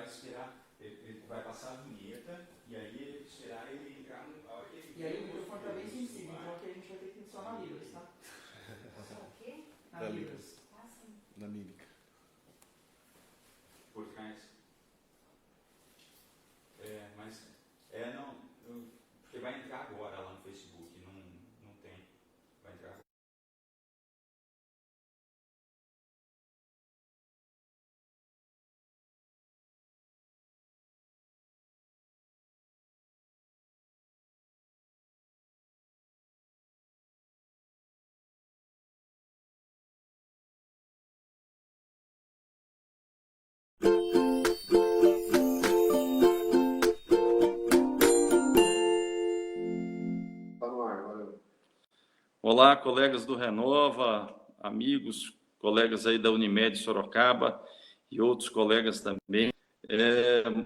esperar, ele vai passar a vinheta, e aí ele vai esperar ele entrar no... E aí o microfone está bem sensível, então aqui a gente vai ter que ir só na Libras, tá? Só o quê? Na Libras. Ah, sim. Na mímica. Por trás. Mas... não... Porque vai entrar agora lá no Facebook, não tem. Vai entrar agora. Olá, colegas do Renova, amigos, colegas aí da Unimed Sorocaba e outros colegas também.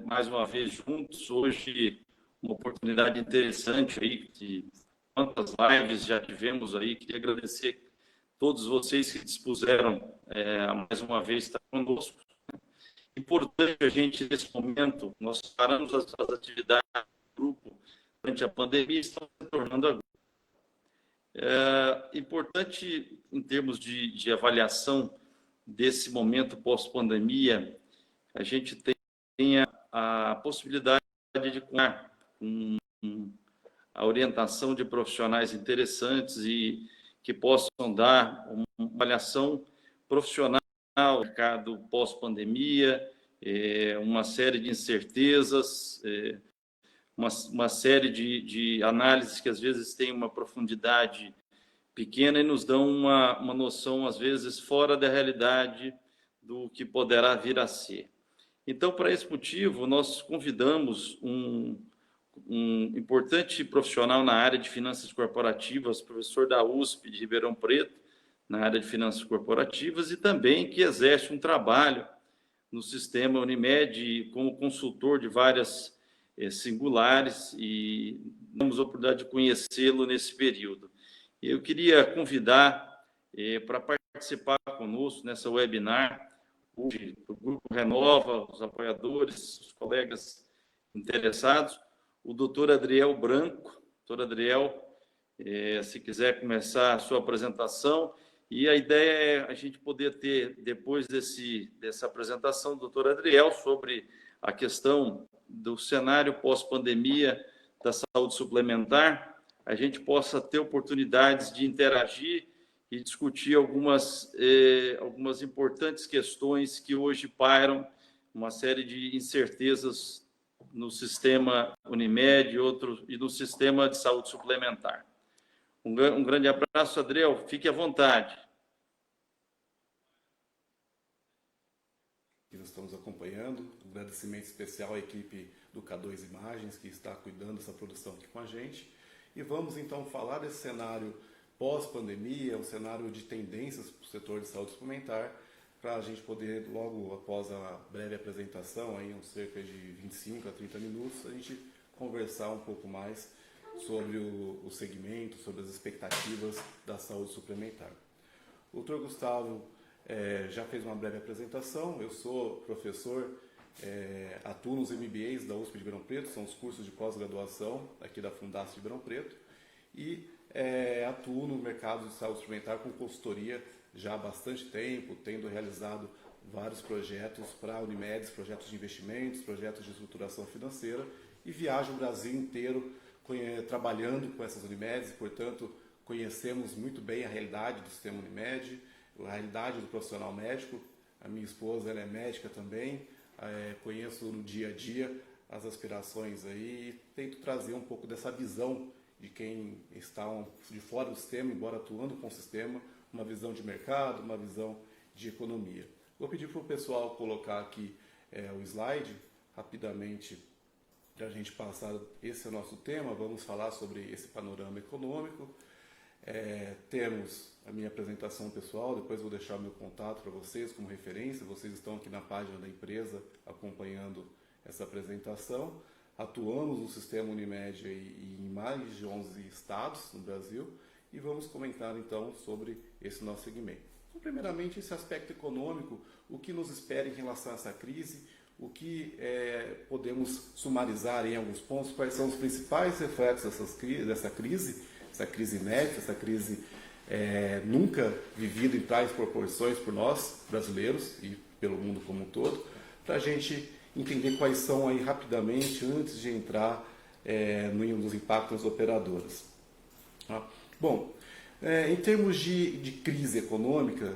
Mais uma vez juntos, hoje uma oportunidade interessante aí, de quantas lives já tivemos aí. Queria agradecer a todos vocês que dispuseram mais uma vez estar conosco. Importante a gente, nesse momento, nós paramos as atividades do grupo durante a pandemia e estamos retornando agora. Importante, em termos de avaliação desse momento pós-pandemia, a gente tenha a possibilidade de contar com a orientação de profissionais interessantes e que possam dar uma avaliação profissional do mercado pós-pandemia, uma série de incertezas, uma série de análises que às vezes têm uma profundidade pequena e nos dão uma noção, às vezes, fora da realidade do que poderá vir a ser. Então, para esse motivo, nós convidamos um importante profissional na área de finanças corporativas, professor da USP de Ribeirão Preto, na área de finanças corporativas, e também que exerce um trabalho no sistema Unimed como consultor de várias singulares, e temos a oportunidade de conhecê-lo nesse período. Eu queria convidar para participar conosco nessa webinar, o Grupo Renova, os apoiadores, os colegas interessados, o doutor Adriel Branco. Doutor Adriel, se quiser começar a sua apresentação, e a ideia é a gente poder ter, depois dessa apresentação do doutor Adriel, sobre a questão do cenário pós-pandemia da saúde suplementar, a gente possa ter oportunidades de interagir e discutir algumas importantes questões que hoje pairam, uma série de incertezas no sistema Unimed e no sistema de saúde suplementar. Um grande abraço, Adriel, fique à vontade. Que nós estamos acompanhando, um agradecimento especial à equipe do K2 Imagens, que está cuidando dessa produção aqui com a gente. E vamos então falar desse cenário pós-pandemia, um cenário de tendências para o setor de saúde suplementar, para a gente poder, logo após a breve apresentação, aí, uns cerca de 25 a 30 minutos, a gente conversar um pouco mais sobre o segmento, sobre as expectativas da saúde suplementar. O Dr. Gustavo já fez uma breve apresentação. Eu sou professor, atuo nos MBAs da USP de Ribeirão Preto, são os cursos de pós-graduação aqui da Fundasp de Ribeirão Preto, e atuo no mercado de saúde suplementar com consultoria já há bastante tempo, tendo realizado vários projetos para a Unimed, projetos de investimentos, projetos de estruturação financeira, e viajo o Brasil inteiro trabalhando com essas Unimedes, portanto, conhecemos muito bem a realidade do sistema Unimed, a realidade do profissional médico. A minha esposa, ela é médica também, conheço no dia a dia as aspirações aí e tento trazer um pouco dessa visão de quem está de fora do sistema, embora atuando com o sistema, uma visão de mercado, uma visão de economia. Vou pedir para o pessoal colocar aqui o slide rapidamente para a gente passar. Esse é o nosso tema, vamos falar sobre esse panorama econômico. Temos a minha apresentação pessoal, depois vou deixar o meu contato para vocês como referência. Vocês estão aqui na página da empresa acompanhando essa apresentação. Atuamos no sistema Unimed em mais de 11 estados no Brasil e vamos comentar então sobre esse nosso segmento. Então, primeiramente, esse aspecto econômico, o que nos espera em relação a essa crise, o que podemos sumarizar em alguns pontos, quais são os principais reflexos dessa crise inédita, essa crise nunca vivida em tais proporções por nós, brasileiros, e pelo mundo como um todo, para a gente entender quais são aí rapidamente, antes de entrar no dos impactos das operadoras. Tá? Bom, em termos de crise econômica,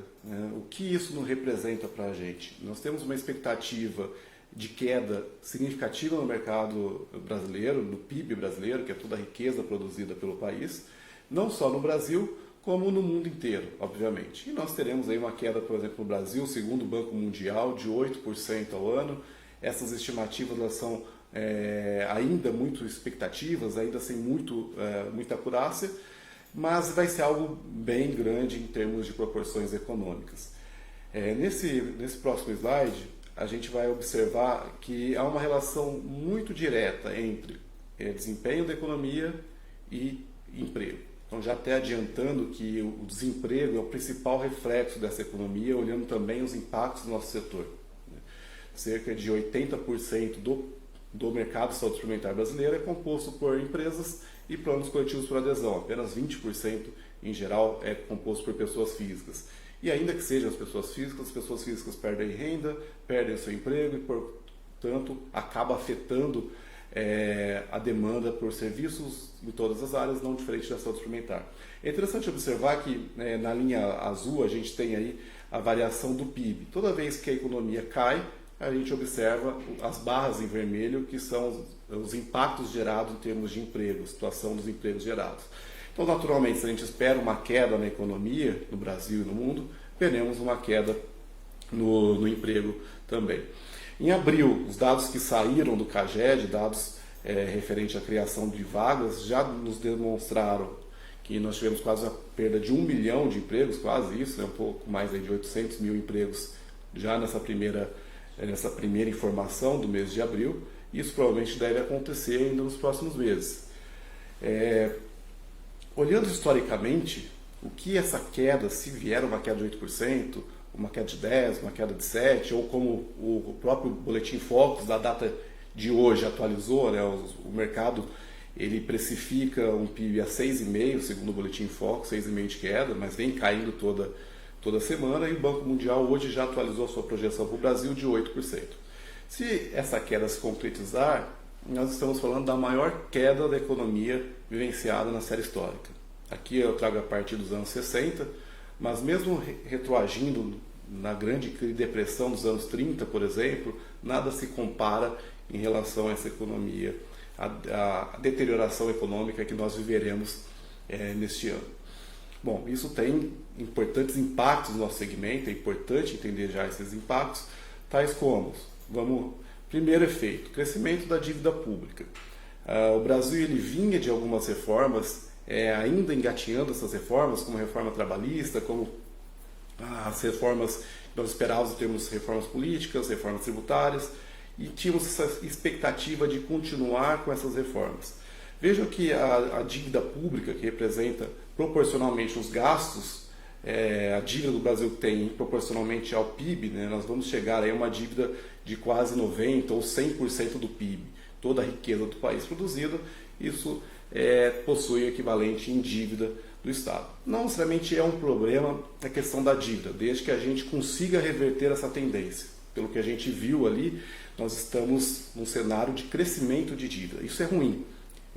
o que isso não representa para a gente? Nós temos uma expectativa de queda significativa no mercado brasileiro, no PIB brasileiro, que é toda a riqueza produzida pelo país, não só no Brasil, como no mundo inteiro, obviamente. E nós teremos aí uma queda, por exemplo, no Brasil, segundo o Banco Mundial, de 8% ao ano. Essas estimativas elas são ainda muito expectativas, ainda sem muita acurácia, mas vai ser algo bem grande em termos de proporções econômicas. Nesse próximo slide, a gente vai observar que há uma relação muito direta entre desempenho da economia e emprego. Então, já até adiantando que o desemprego é o principal reflexo dessa economia, olhando também os impactos do nosso setor. Cerca de 80% do mercado de saúde suplementar brasileiro é composto por empresas e planos coletivos por adesão. Apenas 20% em geral é composto por pessoas físicas. E ainda que sejam as pessoas físicas perdem renda, perdem o seu emprego e, portanto, acaba afetando a demanda por serviços em todas as áreas, não diferente da saúde suplementar. É interessante observar que na linha azul a gente tem aí a variação do PIB. Toda vez que a economia cai, a gente observa as barras em vermelho, que são os impactos gerados em termos de emprego, situação dos empregos gerados. Então, naturalmente, se a gente espera uma queda na economia, no Brasil e no mundo, veremos uma queda no emprego também. Em abril, os dados que saíram do CAGED, dados referentes à criação de vagas, já nos demonstraram que nós tivemos quase a perda de 1 milhão de empregos, quase isso, um pouco mais de 800 mil empregos já nessa primeira informação do mês de abril. Isso provavelmente deve acontecer ainda nos próximos meses. Olhando historicamente, o que essa queda, se vier uma queda de 8%, uma queda de 10%, uma queda de 7%, ou como o próprio Boletim Focus da data de hoje atualizou, né, o mercado ele precifica um PIB a 6,5%, segundo o Boletim Focus, 6,5% de queda, mas vem caindo toda semana, e o Banco Mundial hoje já atualizou a sua projeção para o Brasil de 8%. Se essa queda se concretizar, nós estamos falando da maior queda da economia vivenciada na série histórica. Aqui eu trago a partir dos anos 60, mas mesmo retroagindo na grande depressão dos anos 30, por exemplo, nada se compara em relação a essa economia, a deterioração econômica que nós viveremos neste ano. Bom, isso tem importantes impactos no nosso segmento, é importante entender já esses impactos, tais como, primeiro efeito, crescimento da dívida pública. O Brasil ele vinha de algumas reformas, ainda engatinhando essas reformas, como a reforma trabalhista, como as reformas que nós esperávamos em termos de reformas políticas, reformas tributárias, e tínhamos essa expectativa de continuar com essas reformas. Vejam que a dívida pública, que representa proporcionalmente os gastos, a dívida do Brasil tem proporcionalmente ao PIB, né, nós vamos chegar a uma dívida de quase 90% ou 100% do PIB. Toda a riqueza do país produzida, isso possui o equivalente em dívida do Estado. Não necessariamente é um problema a questão da dívida, desde que a gente consiga reverter essa tendência. Pelo que a gente viu ali, nós estamos num cenário de crescimento de dívida. Isso é ruim.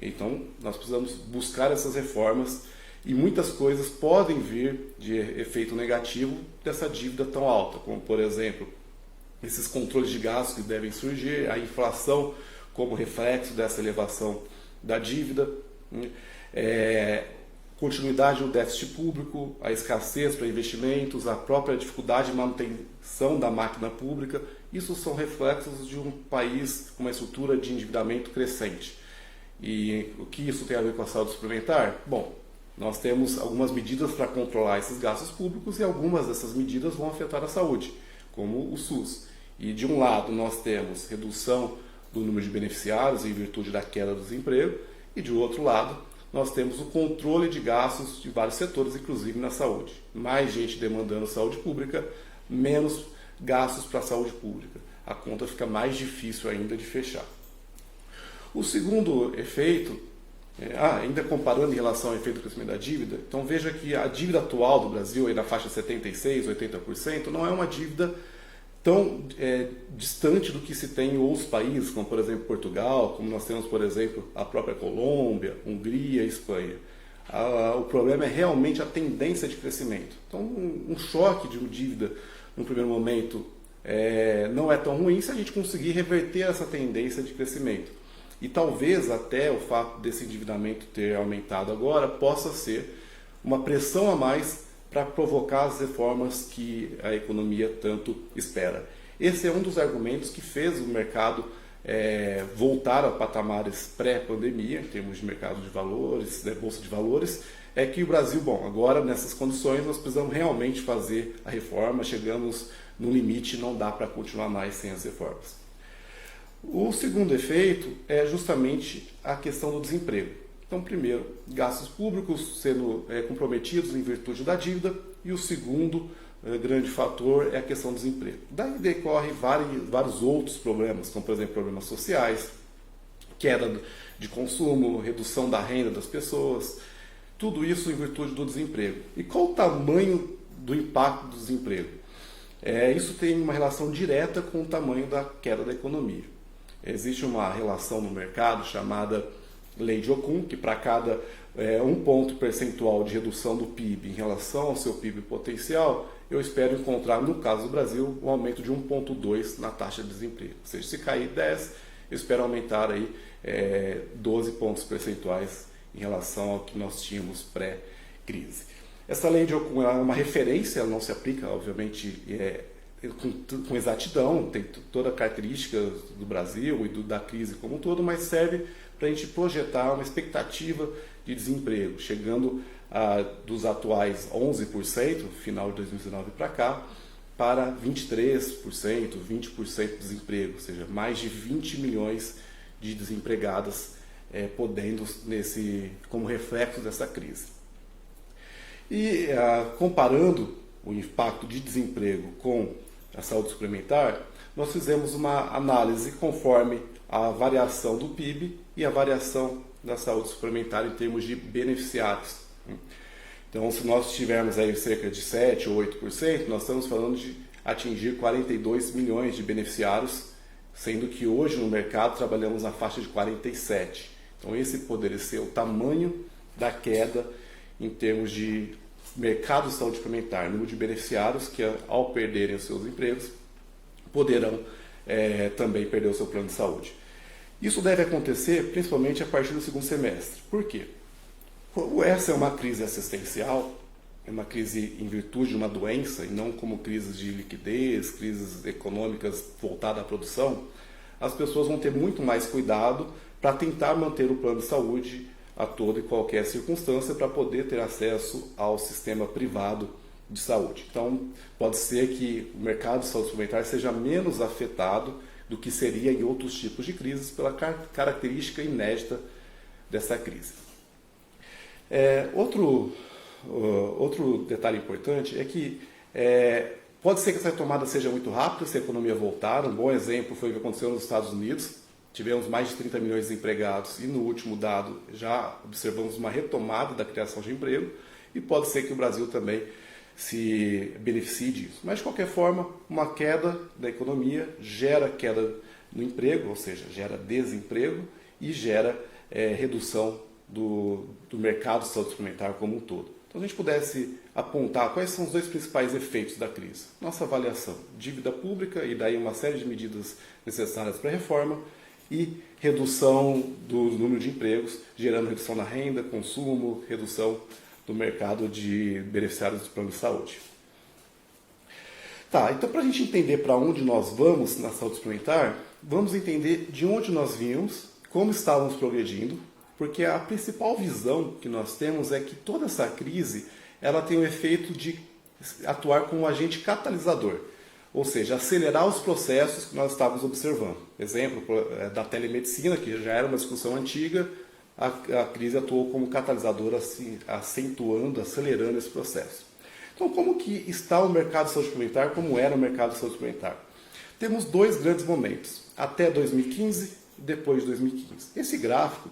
Então, nós precisamos buscar essas reformas e muitas coisas podem vir de efeito negativo dessa dívida tão alta, como, por exemplo, esses controles de gastos que devem surgir, a inflação como reflexo dessa elevação da dívida, continuidade do déficit público, a escassez para investimentos, a própria dificuldade de manutenção da máquina pública. Isso são reflexos de um país com uma estrutura de endividamento crescente. E o que isso tem a ver com a saúde suplementar? Bom, nós temos algumas medidas para controlar esses gastos públicos e algumas dessas medidas vão afetar a saúde, como o SUS. E de um lado nós temos redução do número de beneficiários em virtude da queda do desemprego, e de outro lado nós temos o controle de gastos de vários setores, inclusive na saúde. Mais gente demandando saúde pública, menos gastos para a saúde pública. a conta fica mais difícil ainda de fechar. O segundo efeito, ainda comparando em relação ao efeito do crescimento da dívida, então veja que a dívida atual do Brasil, aí na faixa de 76%, 80%, não é uma dívida tão distante do que se tem em outros países, como por exemplo Portugal, como nós temos, por exemplo, a própria Colômbia, Hungria, Espanha. O problema é realmente a tendência de crescimento. Então, um choque de uma dívida, no primeiro momento, não é tão ruim se a gente conseguir reverter essa tendência de crescimento. E talvez até o fato desse endividamento ter aumentado agora possa ser uma pressão a mais para provocar as reformas que a economia tanto espera. Esse é um dos argumentos que fez o mercado voltar a patamares pré-pandemia, em termos de mercado de valores, bolsa de valores, é que o Brasil, agora nessas condições nós precisamos realmente fazer a reforma, chegamos no limite, não dá para continuar mais sem as reformas. O segundo efeito é justamente a questão do desemprego. Então, primeiro, gastos públicos sendo comprometidos em virtude da dívida, e o segundo grande fator é a questão do desemprego. Daí decorre vários outros problemas, como por exemplo problemas sociais, queda de consumo, redução da renda das pessoas, tudo isso em virtude do desemprego. E qual o tamanho do impacto do desemprego? Isso tem uma relação direta com o tamanho da queda da economia. Existe uma relação no mercado chamada Lei de Okun, que para cada 1 ponto percentual de redução do PIB em relação ao seu PIB potencial, eu espero encontrar, no caso do Brasil, um aumento de 1,2 na taxa de desemprego. Ou seja, se cair 10, eu espero aumentar aí 12 pontos percentuais em relação ao que nós tínhamos pré-crise. Essa Lei de Okun é uma referência, ela não se aplica, obviamente, com exatidão, tem toda a característica do Brasil e da crise como um todo, mas serve para a gente projetar uma expectativa de desemprego, chegando dos atuais 11%, final de 2019 para cá, para 23%, 20% de desemprego, ou seja, mais de 20 milhões de desempregadas podendo como reflexo dessa crise. E comparando o impacto de desemprego com a saúde suplementar, nós fizemos uma análise conforme a variação do PIB e a variação da saúde suplementar em termos de beneficiários. Então, se nós tivermos aí cerca de 7 ou 8%, nós estamos falando de atingir 42 milhões de beneficiários, sendo que hoje no mercado trabalhamos na faixa de 47. Então, esse poderia ser o tamanho da queda em termos de mercado de saúde suplementar, número de beneficiários que, ao perderem os seus empregos, poderão também perder o seu plano de saúde. Isso deve acontecer principalmente a partir do segundo semestre. Por quê? Essa é uma crise assistencial, é uma crise em virtude de uma doença, e não como crises de liquidez, crises econômicas voltadas à produção. As pessoas vão ter muito mais cuidado para tentar manter o plano de saúde a toda e qualquer circunstância para poder ter acesso ao sistema privado de saúde. Então, pode ser que o mercado de saúde suplementar seja menos afetado do que seria em outros tipos de crises pela característica inédita dessa crise. Outro detalhe importante é que pode ser que essa retomada seja muito rápida se a economia voltar. Um bom exemplo foi o que aconteceu nos Estados Unidos. Tivemos mais de 30 milhões de desempregados e no último dado já observamos uma retomada da criação de emprego, e pode ser que o Brasil também se beneficie disso. Mas, de qualquer forma, uma queda da economia gera queda no emprego, ou seja, gera desemprego e gera redução do mercado de saúde suplementar como um todo. Então, se a gente pudesse apontar quais são os 2 principais efeitos da crise. Nossa avaliação, dívida pública e daí uma série de medidas necessárias para a reforma, e redução do número de empregos, gerando redução na renda, consumo, redução do mercado de beneficiários do plano de saúde. Tá, então para a gente entender para onde nós vamos na saúde suplementar, vamos entender de onde nós vimos, como estávamos progredindo, porque a principal visão que nós temos é que toda essa crise ela tem o efeito de atuar como um agente catalisador, ou seja, acelerar os processos que nós estávamos observando. Exemplo da telemedicina, que já era uma discussão antiga, a crise atuou como catalisador, assim, acentuando, acelerando esse processo. Então, como que está o mercado de saúde suplementar, como era o mercado de saúde suplementar? temos dois grandes momentos, até 2015 e depois de 2015. Esse gráfico,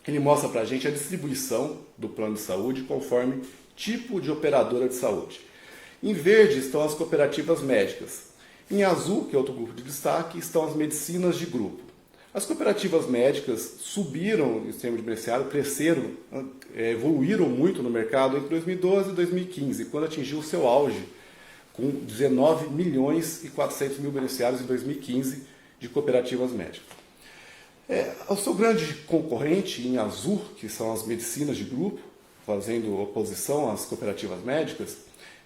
ele mostra para a gente a distribuição do plano de saúde conforme tipo de operadora de saúde. Em verde estão as cooperativas médicas. Em azul, que é outro grupo de destaque, estão as medicinas de grupo. As cooperativas médicas subiram em termos de beneficiário, cresceram, evoluíram muito no mercado entre 2012 e 2015, quando atingiu o seu auge, com 19 milhões e 400 mil beneficiários em 2015 de cooperativas médicas. O seu grande concorrente em azul, que são as medicinas de grupo, fazendo oposição às cooperativas médicas,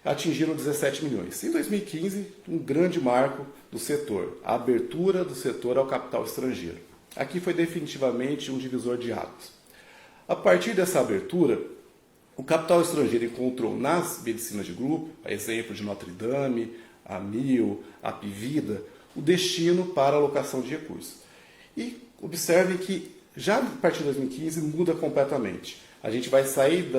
atingiram 17 milhões. Em 2015, um grande marco do setor, a abertura do setor ao capital estrangeiro. Aqui foi definitivamente um divisor de águas. A partir dessa abertura, o capital estrangeiro encontrou nas medicinas de grupo, a exemplo de Notre Dame, a Mil, a Pivida, o destino para a alocação de recursos. E observem que já a partir de 2015 muda completamente. A gente vai sair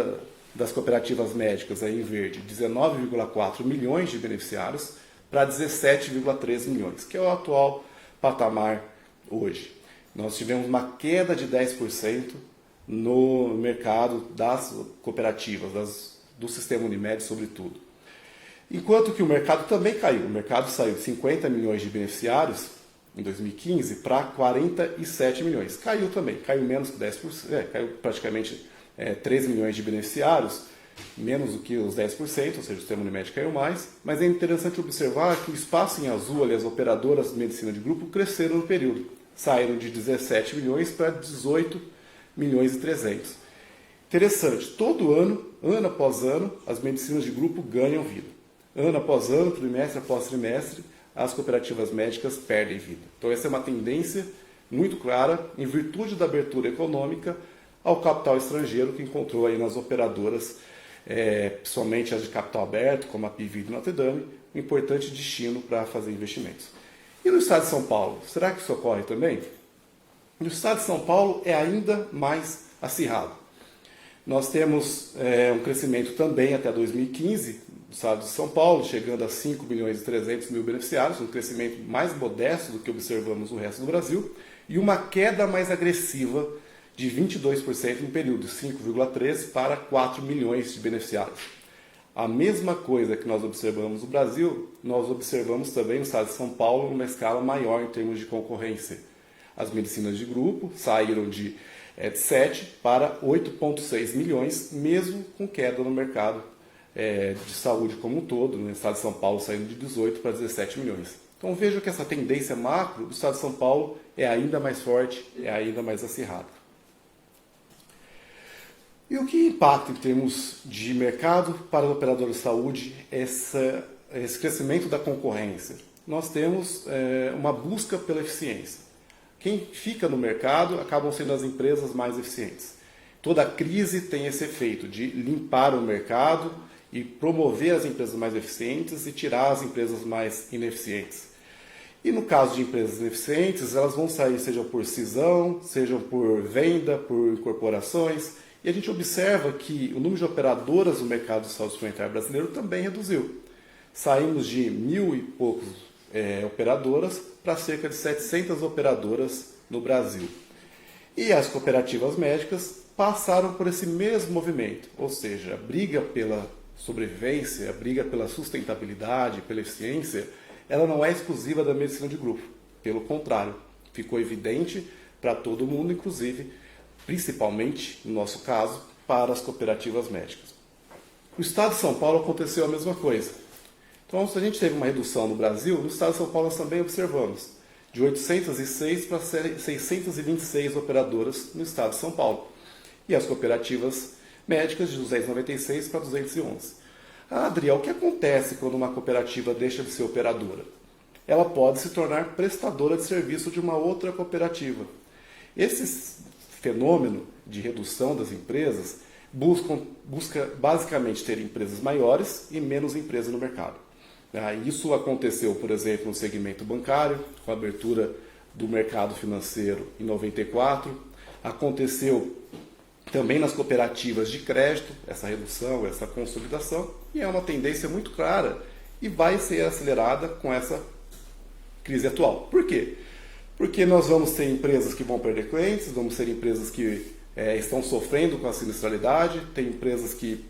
das cooperativas médicas aí em verde, 19,4 milhões de beneficiários para 17,3 milhões, que é o atual patamar hoje. Nós tivemos uma queda de 10% no mercado das cooperativas, do sistema Unimed, sobretudo. Enquanto que o mercado também caiu. O mercado saiu de 50 milhões de beneficiários em 2015 para 47 milhões. Caiu também, caiu menos que 10%, caiu praticamente 13 milhões de beneficiários, menos do que os 10%, ou seja, o sistema Unimed caiu mais, mas é interessante observar que o espaço em azul, ali, as operadoras de medicina de grupo, cresceram no período. Saíram de 17 milhões para 18 milhões e 300. Interessante, todo ano, ano após ano, as medicinas de grupo ganham vida. Ano após ano, trimestre após trimestre, as cooperativas médicas perdem vida. Então essa é uma tendência muito clara, em virtude da abertura econômica, ao capital estrangeiro que encontrou aí nas operadoras, principalmente as de capital aberto, como a Pivida e Notre Dame, um importante destino para fazer investimentos. E no estado de São Paulo, será que isso ocorre também? No estado de São Paulo é ainda mais acirrado. Nós temos um crescimento também até 2015 do estado de São Paulo, chegando a 5 milhões e 300 mil beneficiários, um crescimento mais modesto do que observamos no resto do Brasil, e uma queda mais agressiva de 22% no período, 5,13 para 4 milhões de beneficiários. A mesma coisa que nós observamos no Brasil, nós observamos também no estado de São Paulo numa escala maior em termos de concorrência. As medicinas de grupo saíram de 7 para 8,6 milhões, mesmo com queda no mercado de saúde como um todo, no estado de São Paulo saindo de 18 para 17 milhões. Então veja que essa tendência macro do estado de São Paulo é ainda mais forte, é ainda mais acirrada. E o que impacta em termos de mercado para o operador de saúde esse crescimento da concorrência? Nós temos uma busca pela eficiência. Quem fica no mercado acabam sendo as empresas mais eficientes. Toda crise tem esse efeito de limpar o mercado e promover as empresas mais eficientes e tirar as empresas mais ineficientes. E no caso de empresas ineficientes, elas vão sair seja por cisão, seja por venda, por incorporações. E a gente observa que o número de operadoras no mercado de saúde suplementar brasileiro também reduziu. Saímos de 1.000 e poucos operadoras para cerca de 700 operadoras no Brasil. E as cooperativas médicas passaram por esse mesmo movimento, ou seja, a briga pela sobrevivência, a briga pela sustentabilidade, pela eficiência, ela não é exclusiva da medicina de grupo. Pelo contrário, ficou evidente para todo mundo, inclusive, principalmente, no nosso caso, para as cooperativas médicas. No estado de São Paulo aconteceu a mesma coisa. Então, se a gente teve uma redução no Brasil, no estado de São Paulo nós também observamos, de 806 para 626 operadoras no estado de São Paulo. E as cooperativas médicas de 296 para 211. Adriel, o que acontece quando uma cooperativa deixa de ser operadora? Ela pode se tornar prestadora de serviço de uma outra cooperativa. Esse fenômeno de redução das empresas busca basicamente ter empresas maiores e menos empresas no mercado. Isso aconteceu, por exemplo, no segmento bancário, com a abertura do mercado financeiro em 94. Aconteceu também nas cooperativas de crédito, essa redução, essa consolidação, e é uma tendência muito clara e vai ser acelerada com essa crise atual. Por quê? Porque nós vamos ter empresas que vão perder clientes, vamos ter empresas que estão sofrendo com a sinistralidade, tem empresas que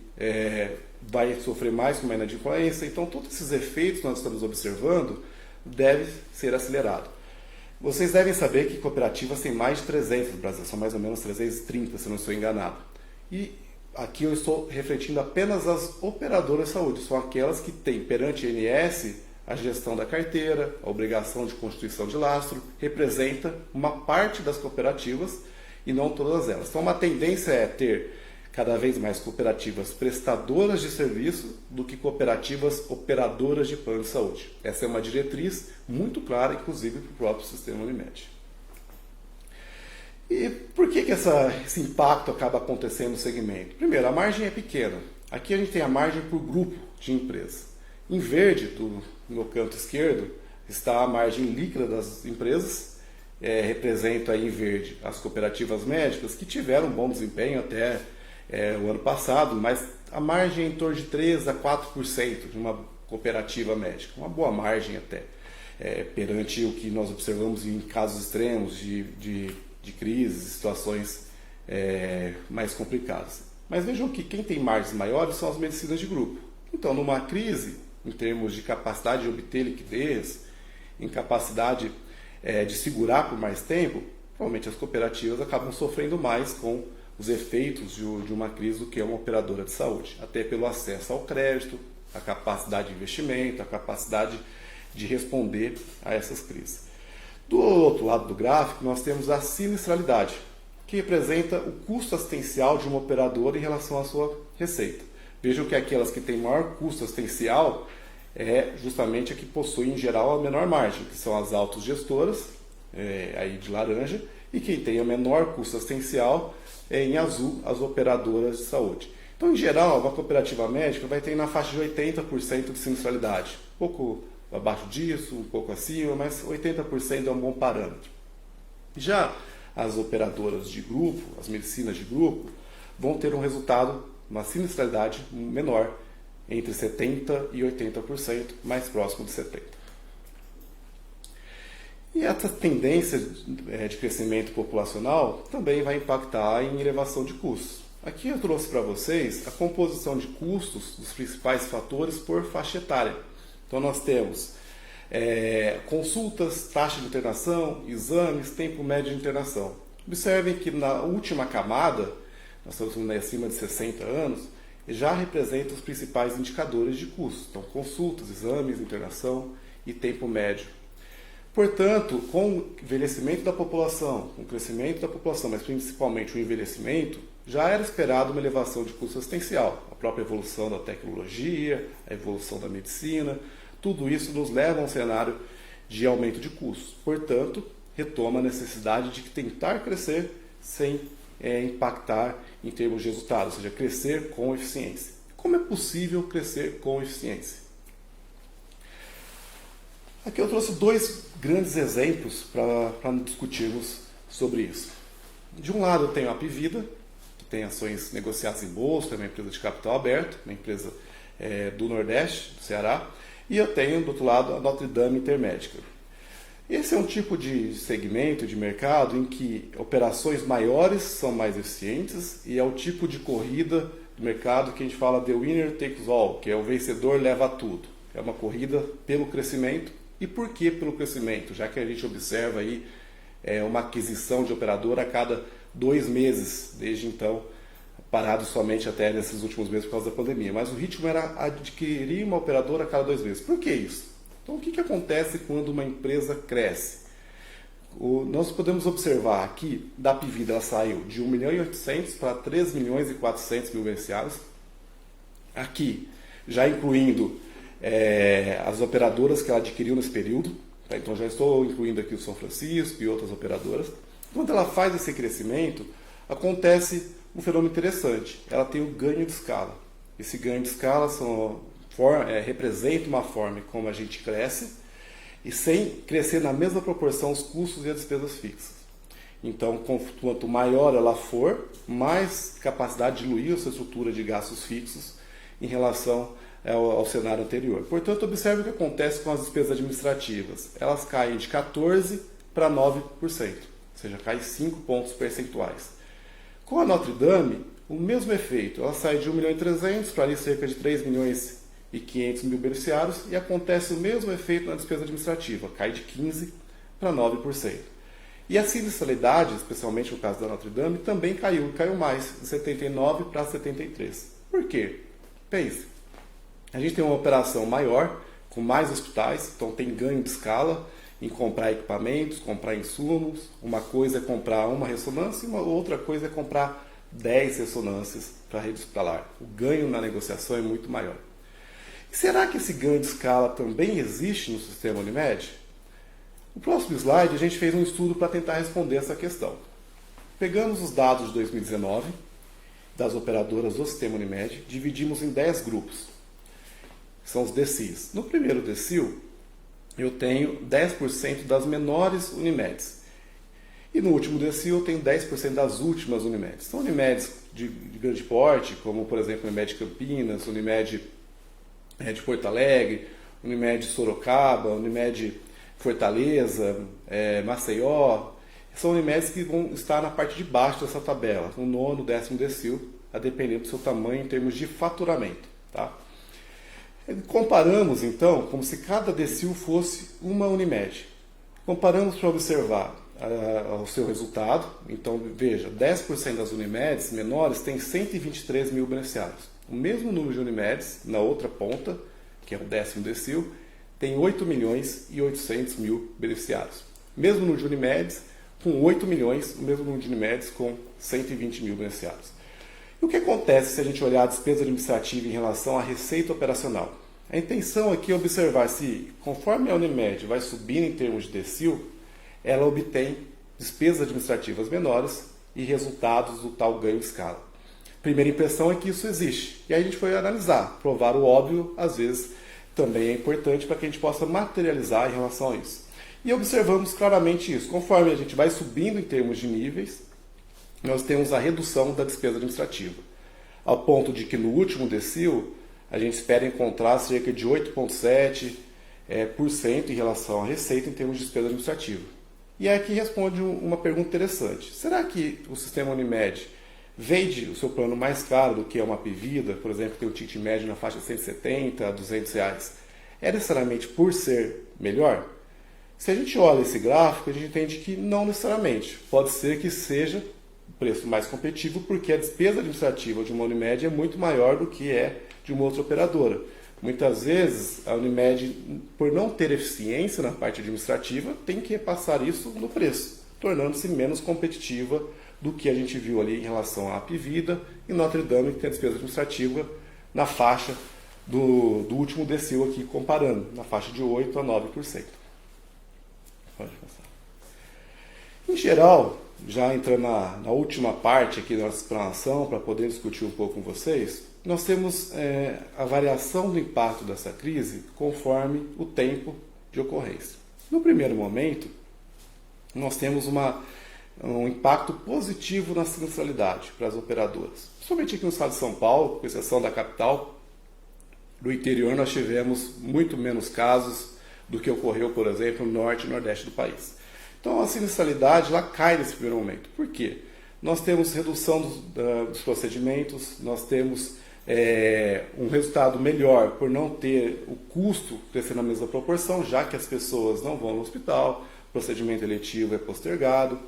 vai sofrer mais com a inadimplência. Então, todos esses efeitos que nós estamos observando devem ser acelerados. Vocês devem saber que cooperativas têm mais de 300 no Brasil, são mais ou menos 330, se não estou enganado. E aqui eu estou refletindo apenas as operadoras de saúde, são aquelas que têm perante a INS a gestão da carteira, a obrigação de constituição de lastro, representa uma parte das cooperativas e não todas elas. Então, uma tendência é ter cada vez mais cooperativas prestadoras de serviço do que cooperativas operadoras de plano de saúde. Essa é uma diretriz muito clara, inclusive, para o próprio sistema Unimed. E por que esse impacto acaba acontecendo no segmento? Primeiro, a margem é pequena. Aqui a gente tem a margem por grupo de empresas. Em verde, no canto esquerdo, está a margem líquida das empresas, representa aí em verde as cooperativas médicas que tiveram um bom desempenho até o ano passado, mas a margem é em torno de 3 a 4% de uma cooperativa médica, uma boa margem até, perante o que nós observamos em casos extremos de crises, situações mais complicadas. Mas vejam que quem tem margens maiores são as medicinas de grupo. Então, numa crise, em termos de capacidade de obter liquidez, em capacidade de segurar por mais tempo, provavelmente as cooperativas acabam sofrendo mais com os efeitos de uma crise do que uma operadora de saúde, até pelo acesso ao crédito, a capacidade de investimento, a capacidade de responder a essas crises. Do outro lado do gráfico, nós temos a sinistralidade, que representa o custo assistencial de uma operadora em relação à sua receita. Vejam que aquelas que têm maior custo assistencial é justamente a que possuem, em geral, a menor margem, que são as autogestoras, aí de laranja, e quem tem o menor custo assistencial em azul, as operadoras de saúde. Então, em geral, uma cooperativa médica vai ter na faixa de 80% de sinistralidade. Um pouco abaixo disso, um pouco acima, mas 80% é um bom parâmetro. Já as operadoras de grupo, as medicinas de grupo, vão ter um resultado, uma sinistralidade menor, entre 70% e 80%, mais próximo de 70%. E essa tendência de crescimento populacional também vai impactar em elevação de custos. Aqui eu trouxe para vocês a composição de custos dos principais fatores por faixa etária. Então nós temos consultas, taxa de internação, exames, tempo médio de internação. Observem que na última camada, nós estamos acima de 60 anos, já representa os principais indicadores de custos. Então consultas, exames, internação e tempo médio. Portanto, com o envelhecimento da população, com o crescimento da população, mas principalmente o envelhecimento, já era esperado uma elevação de custo assistencial. A própria evolução da tecnologia, a evolução da medicina, tudo isso nos leva a um cenário de aumento de custos. Portanto, retoma a necessidade de tentar crescer sem impactar em termos de resultado, ou seja, crescer com eficiência. Como é possível crescer com eficiência? Aqui eu trouxe dois grandes exemplos para discutirmos sobre isso. De um lado eu tenho a Apivida, que tem ações negociadas em bolsa, é uma empresa de capital aberto, uma empresa do Nordeste, do Ceará, e eu tenho do outro lado a Notre Dame Intermedical. Esse é um tipo de segmento de mercado em que operações maiores são mais eficientes e é o tipo de corrida do mercado que a gente fala the winner takes all, que é o vencedor leva tudo. É uma corrida pelo crescimento. E por que pelo crescimento? Já que a gente observa aí uma aquisição de operadora a cada 2 meses, desde então, parado somente até nesses últimos meses por causa da pandemia. Mas o ritmo era adquirir uma operadora a cada 2 meses. Por que isso? Então, o que acontece quando uma empresa cresce? Nós podemos observar aqui, da Apivida, ela saiu de 1.8 milhão para 3.4 milhões beneficiários. Aqui, já incluindo as operadoras que ela adquiriu nesse período. Tá? Então, já estou incluindo aqui o São Francisco e outras operadoras. Quando ela faz esse crescimento, acontece um fenômeno interessante. Ela tem o ganho de escala. Esse ganho de escala representa uma forma como a gente cresce e sem crescer na mesma proporção os custos e as despesas fixas. Então, quanto maior ela for, mais capacidade de diluir a sua estrutura de gastos fixos em relação ao cenário anterior. Portanto, observe o que acontece com as despesas administrativas. Elas caem de 14% para 9%, ou seja, cai 5 pontos percentuais. Com a Notre Dame, o mesmo efeito. Ela sai de 1.300.000 para ali cerca de 3.500.000 beneficiários e acontece o mesmo efeito na despesa administrativa, cai de 15% para 9%. E a sinistralidade, especialmente no caso da Notre Dame, também caiu mais, de 79% para 73%. Por quê? Pense, a gente tem uma operação maior, com mais hospitais, então tem ganho de escala em comprar equipamentos, comprar insumos. Uma coisa é comprar uma ressonância e uma outra coisa é comprar 10 ressonâncias para a rede hospitalar. O ganho na negociação é muito maior. E será que esse ganho de escala também existe no sistema Unimed? No próximo slide, a gente fez um estudo para tentar responder essa questão. Pegamos os dados de 2019 das operadoras do sistema Unimed, dividimos em 10 grupos. São os DCIs. No primeiro DCIL, eu tenho 10% das menores Unimeds. E no último DCIL, eu tenho 10% das últimas Unimeds. São Unimeds de grande porte, como, por exemplo, Unimed Campinas, Unimed de Porto Alegre, Unimed Sorocaba, Unimed Fortaleza, Maceió. São Unimeds que vão estar na parte de baixo dessa tabela, no 9º, 10º decil, a depender do seu tamanho em termos de faturamento. Tá? Comparamos, então, como se cada decil fosse uma Unimed. Comparamos para observar o seu resultado. Então, veja, 10% das Unimeds menores têm 123.000 beneficiários. O mesmo número de Unimeds, na outra ponta, que é o 10º decil, tem 8.800.000 beneficiários. Mesmo número de Unimeds, com 8 milhões, o mesmo número de Unimeds com 120.000 beneficiários. E o que acontece se a gente olhar a despesa administrativa em relação à receita operacional? A intenção aqui é observar se, conforme a Unimed vai subindo em termos de decil, ela obtém despesas administrativas menores e resultados do tal ganho de escala. Primeira impressão é que isso existe. E aí a gente foi analisar. Provar o óbvio, às vezes, também é importante para que a gente possa materializar em relação a isso. E observamos claramente isso. Conforme a gente vai subindo em termos de níveis, nós temos a redução da despesa administrativa. Ao ponto de que no último decil, a gente espera encontrar cerca de 8,7% em relação à receita em termos de despesa administrativa. E aqui responde uma pergunta interessante. Será que o sistema Unimed vende o seu plano mais caro do que é uma Apivida, por exemplo, que tem o ticket médio na faixa de 170 a R$200, é necessariamente por ser melhor? Se a gente olha esse gráfico, a gente entende que não necessariamente. Pode ser que seja o preço mais competitivo, porque a despesa administrativa de uma Unimed é muito maior do que é de uma outra operadora. Muitas vezes, a Unimed, por não ter eficiência na parte administrativa, tem que repassar isso no preço, tornando-se menos competitiva do que a gente viu ali em relação à Apivida e Notre Dame, que tem a despesa administrativa na faixa do último decil aqui, comparando, na faixa de 8% a 9%. Pode passar. Em geral, já entrando na última parte aqui da nossa explanação, para poder discutir um pouco com vocês, nós temos a variação do impacto dessa crise conforme o tempo de ocorrência. No primeiro momento, nós temos um impacto positivo na sinistralidade para as operadoras. Principalmente aqui no estado de São Paulo, com exceção da capital, no interior nós tivemos muito menos casos do que ocorreu, por exemplo, no norte e nordeste do país. Então a sinistralidade lá cai nesse primeiro momento. Por quê? Nós temos redução dos procedimentos, nós temos um resultado melhor por não ter o custo crescer na mesma proporção, já que as pessoas não vão no hospital, o procedimento eletivo é postergado.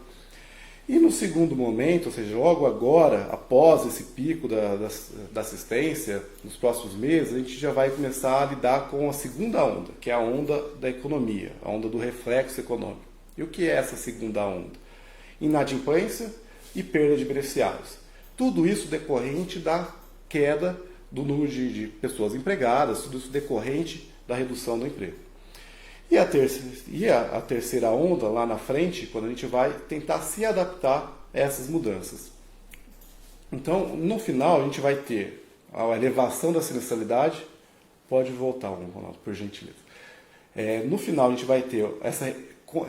E no segundo momento, ou seja, logo agora, após esse pico da assistência, nos próximos meses, a gente já vai começar a lidar com a segunda onda, que é a onda da economia, a onda do reflexo econômico. E o que é essa segunda onda? Inadimplência e perda de beneficiários. Tudo isso decorrente da queda do número de pessoas empregadas, tudo isso decorrente da redução do emprego. E a terceira onda, lá na frente, quando a gente vai tentar se adaptar a essas mudanças. Então, no final, a gente vai ter a elevação da sinistralidade. Pode voltar, Ronaldo, por gentileza. No final, a gente vai ter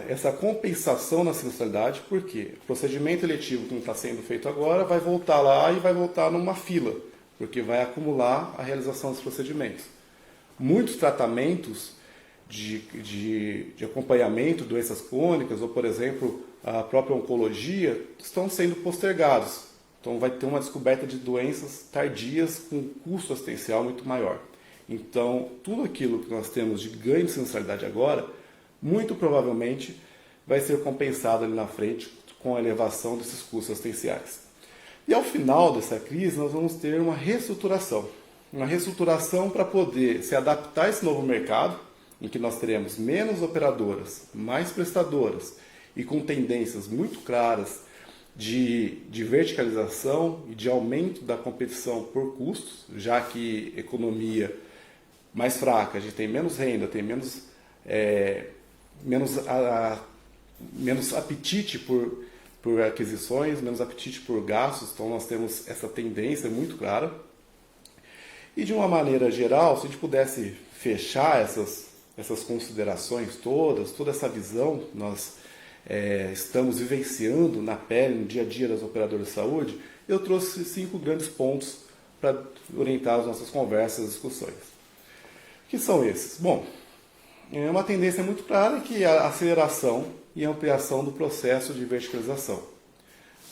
essa compensação na sinistralidade, porque o procedimento eletivo que não está sendo feito agora vai voltar lá e vai voltar numa fila, porque vai acumular a realização dos procedimentos. Muitos tratamentos de acompanhamento de doenças crônicas, ou, por exemplo, a própria oncologia, estão sendo postergados. Então, vai ter uma descoberta de doenças tardias com custo assistencial muito maior. Então, tudo aquilo que nós temos de ganho de sensibilidade agora, muito provavelmente vai ser compensado ali na frente com a elevação desses custos assistenciais. E ao final dessa crise, nós vamos ter uma reestruturação. Uma reestruturação para poder se adaptar a esse novo mercado, em que nós teremos menos operadoras, mais prestadoras e com tendências muito claras de verticalização e de aumento da competição por custos, já que economia mais fraca, a gente tem menos renda, tem menos apetite por aquisições, menos apetite por gastos, então nós temos essa tendência muito clara. E de uma maneira geral, se a gente pudesse fechar essas considerações todas, toda essa visão que nós estamos vivenciando na pele, no dia a dia das operadoras de saúde, eu trouxe 5 grandes pontos para orientar as nossas conversas e discussões. Que são esses? Bom, é uma tendência muito clara que é a aceleração e ampliação do processo de verticalização.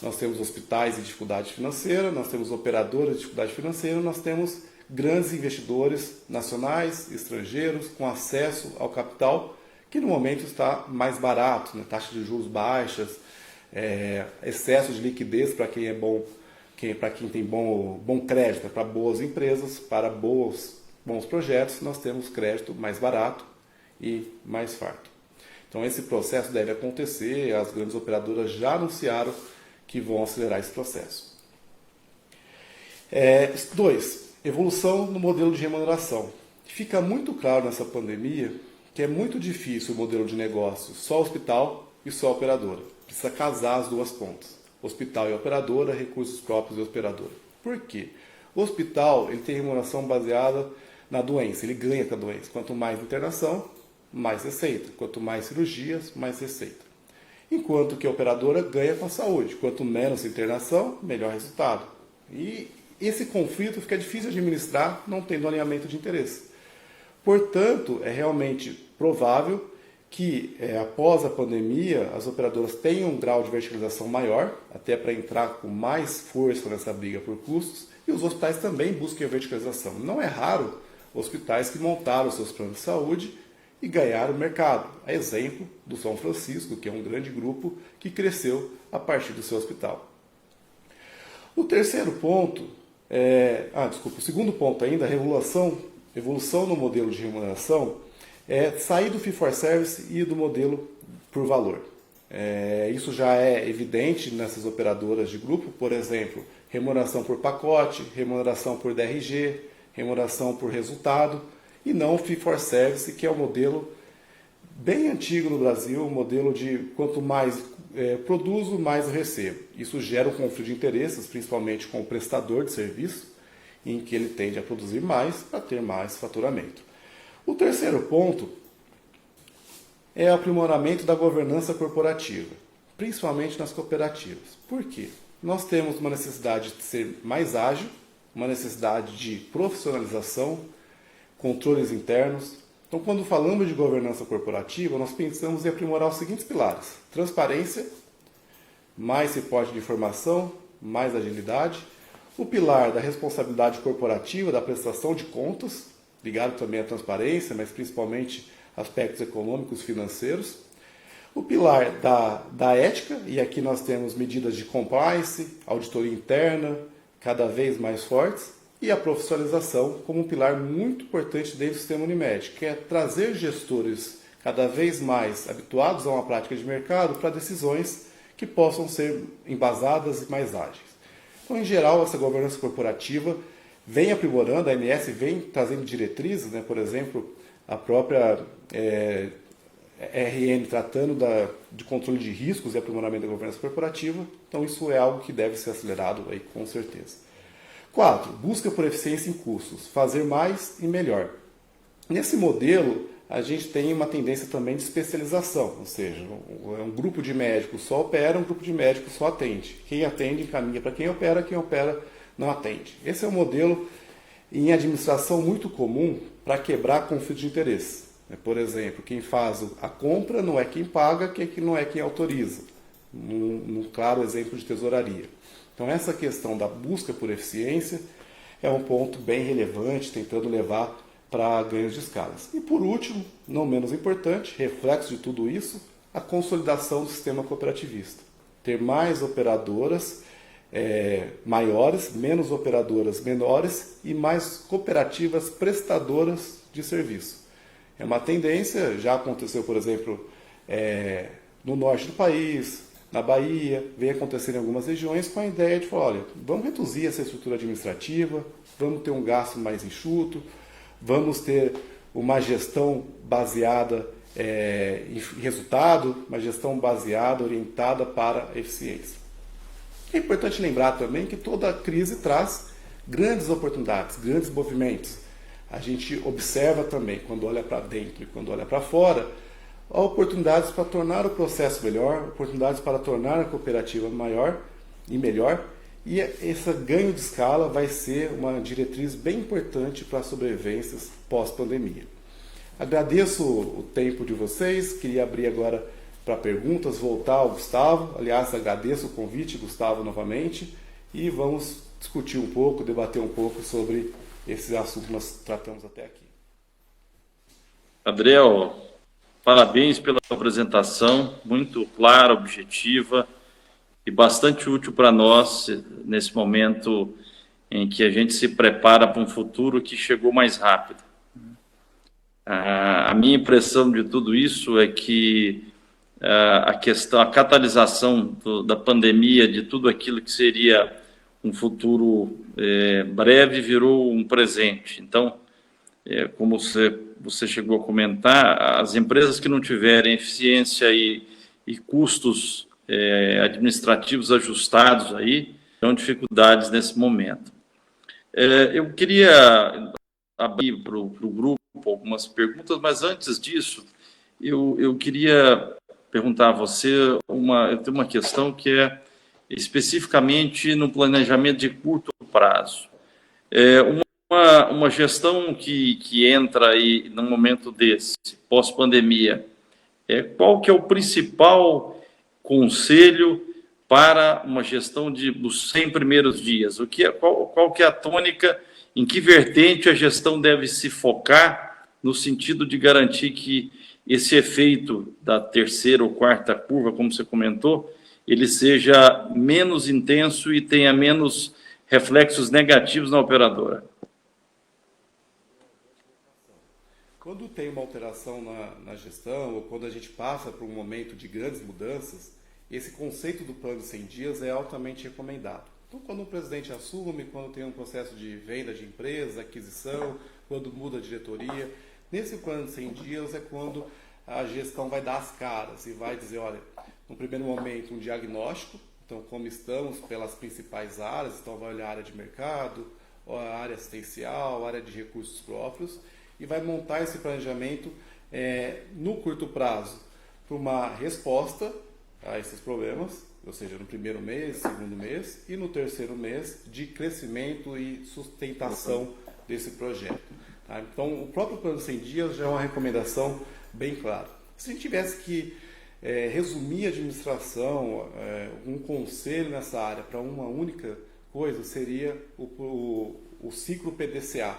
Nós temos hospitais em dificuldade financeira, nós temos operadoras de dificuldade financeira, nós temos grandes investidores nacionais, estrangeiros, com acesso ao capital, que no momento está mais barato, né? Taxa de juros baixas, excesso de liquidez para quem é bom, para quem tem bom crédito, para boas empresas, para bons projetos, nós temos crédito mais barato e mais farto. Então esse processo deve acontecer, as grandes operadoras já anunciaram que vão acelerar esse processo. 2. Evolução no modelo de remuneração. Fica muito claro nessa pandemia que é muito difícil o modelo de negócio só hospital e só operadora. Precisa casar as duas pontas. Hospital e operadora, recursos próprios e operadora. Por quê? O hospital ele tem remuneração baseada na doença, ele ganha com a doença. Quanto mais internação, mais receita. Quanto mais cirurgias, mais receita. Enquanto que a operadora ganha com a saúde. Quanto menos internação, melhor resultado. E esse conflito fica difícil de administrar não tendo alinhamento de interesse. Portanto, é realmente provável que após a pandemia as operadoras tenham um grau de verticalização maior, até para entrar com mais força nessa briga por custos, e os hospitais também busquem a verticalização. Não é raro hospitais que montaram seus planos de saúde e ganharam o mercado. A exemplo do São Francisco, que é um grande grupo que cresceu a partir do seu hospital. O terceiro ponto o segundo ponto ainda, a evolução no modelo de remuneração, é sair do fee for service e do modelo por valor. Isso já é evidente nessas operadoras de grupo, por exemplo, remuneração por pacote, remuneração por DRG, remuneração por resultado, e não fee for service, que é um modelo bem antigo no Brasil, um modelo de quanto mais produzo, mais eu recebo. Isso gera um conflito de interesses, principalmente com o prestador de serviço, em que ele tende a produzir mais para ter mais faturamento. O terceiro ponto é o aprimoramento da governança corporativa, principalmente nas cooperativas. Por quê? Nós temos uma necessidade de ser mais ágil, uma necessidade de profissionalização, controles internos. Então, quando falamos de governança corporativa, nós pensamos em aprimorar os seguintes pilares: transparência, mais reporte de informação, mais agilidade, o pilar da responsabilidade corporativa, da prestação de contas, ligado também à transparência, mas principalmente aspectos econômicos, financeiros, o pilar da ética, e aqui nós temos medidas de compliance, auditoria interna, cada vez mais fortes, e a profissionalização como um pilar muito importante dentro do sistema Unimed, que é trazer gestores cada vez mais habituados a uma prática de mercado para decisões que possam ser embasadas e mais ágeis. Então, em geral, essa governança corporativa vem aprimorando, a ANS vem trazendo diretrizes, né? Por exemplo, a própria RN tratando de controle de riscos e aprimoramento da governança corporativa, então isso é algo que deve ser acelerado aí, com certeza. 4. Busca por eficiência em custos, fazer mais e melhor. Nesse modelo, a gente tem uma tendência também de especialização, ou seja, um grupo de médicos só opera, um grupo de médicos só atende. Quem atende encaminha para quem opera não atende. Esse é um modelo em administração muito comum para quebrar conflito de interesse. Por exemplo, quem faz a compra não é quem paga, quem não é quem autoriza. Num claro exemplo de tesouraria. Então, essa questão da busca por eficiência é um ponto bem relevante, tentando levar para ganhos de escalas. E, por último, não menos importante, reflexo de tudo isso, a consolidação do sistema cooperativista. Ter mais operadoras maiores, menos operadoras menores e mais cooperativas prestadoras de serviço. É uma tendência, já aconteceu, por exemplo, no norte do país, na Bahia, vem acontecendo em algumas regiões com a ideia de falar, olha, vamos reduzir essa estrutura administrativa, vamos ter um gasto mais enxuto, vamos ter uma gestão baseada em resultado, uma gestão baseada, orientada para a eficiência. É importante lembrar também que toda crise traz grandes oportunidades, grandes movimentos. A gente observa também, quando olha para dentro e quando olha para fora, oportunidades para tornar o processo melhor, oportunidades para tornar a cooperativa maior e melhor. E esse ganho de escala vai ser uma diretriz bem importante para as sobrevivências pós-pandemia. Agradeço o tempo de vocês, queria abrir agora para perguntas, voltar ao Gustavo. Aliás, agradeço o convite, Gustavo, novamente, e vamos discutir um pouco, debater um pouco sobre esses assuntos que nós tratamos até aqui. Adriel, parabéns pela apresentação, muito clara, objetiva e bastante útil para nós nesse momento em que a gente se prepara para um futuro que chegou mais rápido. A minha impressão de tudo isso é que a catalisação da pandemia, de tudo aquilo que seria um futuro breve, virou um presente. Então, como você chegou a comentar, as empresas que não tiverem eficiência e custos administrativos ajustados aí, terão dificuldades nesse momento. Eu queria abrir para o grupo algumas perguntas, mas antes disso, eu queria perguntar a você, eu tenho uma questão que é especificamente no planejamento de curto prazo. Uma gestão que entra aí num momento desse, pós-pandemia, qual que é o principal conselho para uma gestão dos 100 primeiros dias? Qual que é a tônica, em que vertente a gestão deve se focar no sentido de garantir que esse efeito da terceira ou quarta curva, como você comentou, ele seja menos intenso e tenha menos reflexos negativos na operadora? Quando tem uma alteração na gestão, ou quando a gente passa por um momento de grandes mudanças, esse conceito do plano de 100 dias é altamente recomendado. Então, quando o presidente assume, quando tem um processo de venda de empresa, aquisição, quando muda a diretoria, nesse plano de 100 dias é quando a gestão vai dar as caras e vai dizer, olha, no primeiro momento um diagnóstico, então como estamos pelas principais áreas, então vai olhar a área de mercado, a área assistencial, a área de recursos próprios, e vai montar esse planejamento no curto prazo para uma resposta a esses problemas, ou seja, no primeiro mês, segundo mês e no terceiro mês de crescimento e sustentação desse projeto. Tá? Então, o próprio plano de 100 dias já é uma recomendação bem clara. Se a gente tivesse que resumir a administração, um conselho nessa área para uma única coisa, seria o ciclo PDCA.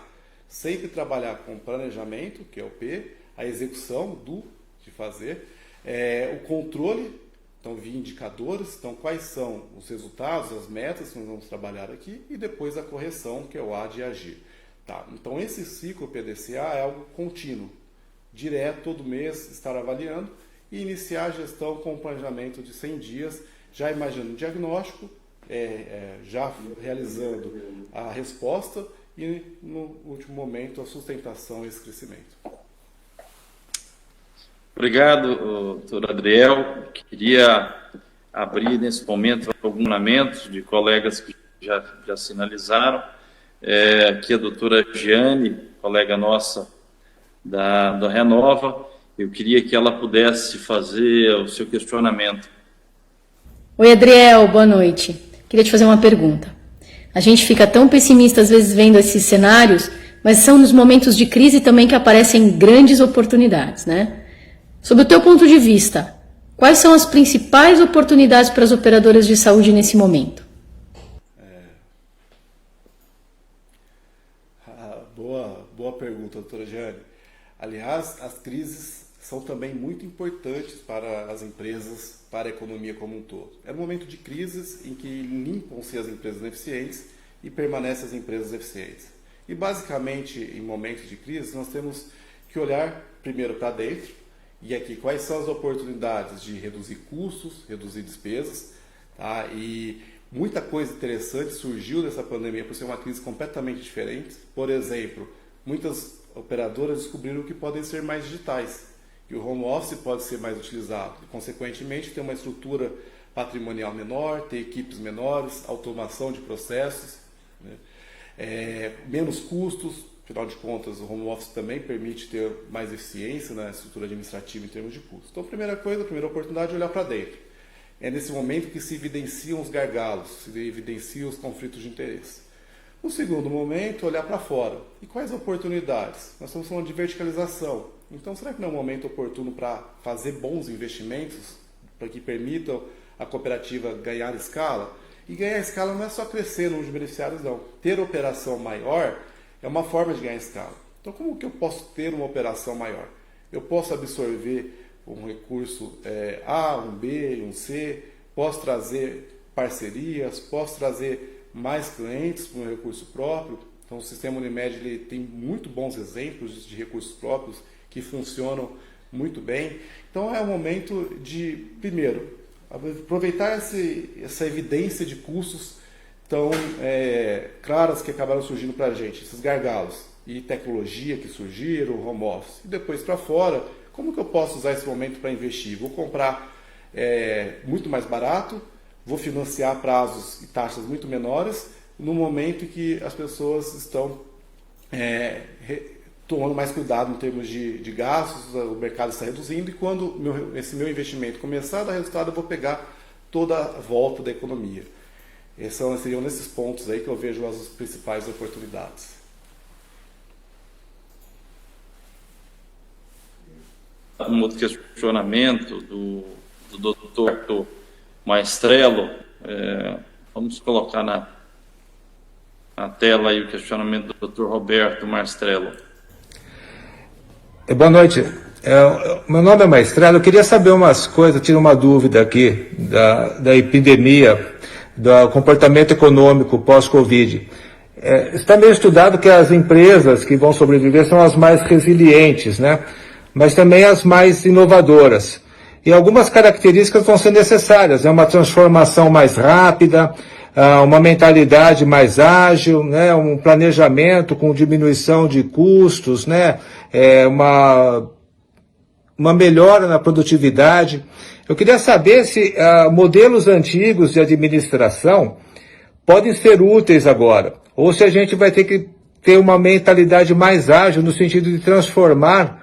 Sempre trabalhar com planejamento, que é o P, a execução de fazer, o controle, então via indicadores, então quais são os resultados, as metas que nós vamos trabalhar aqui, e depois a correção, que é o A de agir. Tá? Então esse ciclo PDCA é algo contínuo, direto, todo mês estar avaliando e iniciar a gestão com o planejamento de 100 dias, já imaginando o diagnóstico, já realizando a resposta e no último momento a sustentação e esse crescimento. Obrigado, doutor Adriel. Queria abrir nesse momento alguns lamentos de colegas que já sinalizaram. Aqui a doutora Giane, colega nossa da Renova, eu queria que ela pudesse fazer o seu questionamento. Oi, Adriel, boa noite. Queria te fazer uma pergunta. A gente fica tão pessimista às vezes vendo esses cenários, mas são nos momentos de crise também que aparecem grandes oportunidades, né? Sob o teu ponto de vista, quais são as principais oportunidades para as operadoras de saúde nesse momento? Boa pergunta, doutora Jeane. Aliás, as crises são também muito importantes para as empresas, para a economia como um todo. É um momento de crises em que limpam-se as empresas ineficientes e permanecem as empresas eficientes. E basicamente, em momentos de crise, nós temos que olhar primeiro para dentro, e aqui quais são as oportunidades de reduzir custos, reduzir despesas, tá? E muita coisa interessante surgiu dessa pandemia por ser uma crise completamente diferente. Por exemplo, muitas operadoras descobriram que podem ser mais digitais, que o home office pode ser mais utilizado e, consequentemente, ter uma estrutura patrimonial menor, ter equipes menores, automação de processos, né? Menos custos. Afinal de contas, o home office também permite ter mais eficiência na estrutura administrativa em termos de custos. Então, a primeira oportunidade é olhar para dentro. É nesse momento que se evidenciam os gargalos, se evidenciam os conflitos de interesse. No segundo momento, olhar para fora. E quais oportunidades? Nós estamos falando de verticalização. Então, será que não é um momento oportuno para fazer bons investimentos, para que permitam a cooperativa ganhar escala? E ganhar escala não é só crescer no número de beneficiários, não. Ter operação maior é uma forma de ganhar escala. Então, como que eu posso ter uma operação maior? Eu posso absorver um recurso A, um B, um C, posso trazer parcerias, posso trazer mais clientes para um recurso próprio. Então, o sistema Unimed ele tem muito bons exemplos de recursos próprios que funcionam muito bem. Então, é o momento de, primeiro, aproveitar essa evidência de custos tão claras que acabaram surgindo para a gente, esses gargalos e tecnologia que surgiram, home office. E depois para fora, como que eu posso usar esse momento para investir? Vou comprar muito mais barato, vou financiar prazos e taxas muito menores, no momento em que as pessoas estão tomando mais cuidado em termos de gastos, o mercado está reduzindo, e quando esse meu investimento começar a dar resultado, eu vou pegar toda a volta da economia. Seriam nesses pontos aí que eu vejo as principais oportunidades. Um outro questionamento do Dr. Maestrello. Vamos colocar na tela aí o questionamento do Dr. Roberto Maestrello. Boa noite. Meu nome é Maestrello. Eu queria saber umas coisas, tiro uma dúvida aqui da epidemia, do comportamento econômico pós-Covid. Está meio estudado que as empresas que vão sobreviver são as mais resilientes, né? Mas também as mais inovadoras. E algumas características vão ser necessárias, uma transformação mais rápida, uma mentalidade mais ágil, né? Um planejamento com diminuição de custos, né? Uma melhora na produtividade. Eu queria saber se modelos antigos de administração podem ser úteis agora, ou se a gente vai ter que ter uma mentalidade mais ágil no sentido de transformar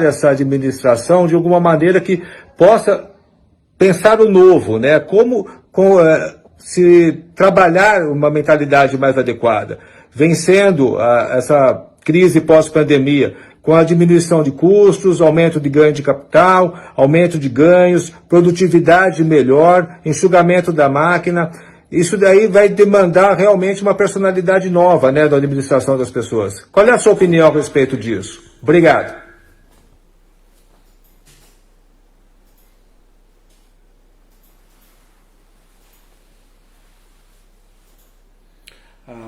essa administração de alguma maneira que possa pensar o novo, né? Como se trabalhar uma mentalidade mais adequada, vencendo essa crise pós-pandemia, com a diminuição de custos, aumento de ganho de capital, aumento de ganhos, produtividade melhor, enxugamento da máquina. Isso daí vai demandar realmente uma personalidade nova, né, da administração das pessoas. Qual é a sua opinião a respeito disso? Obrigado.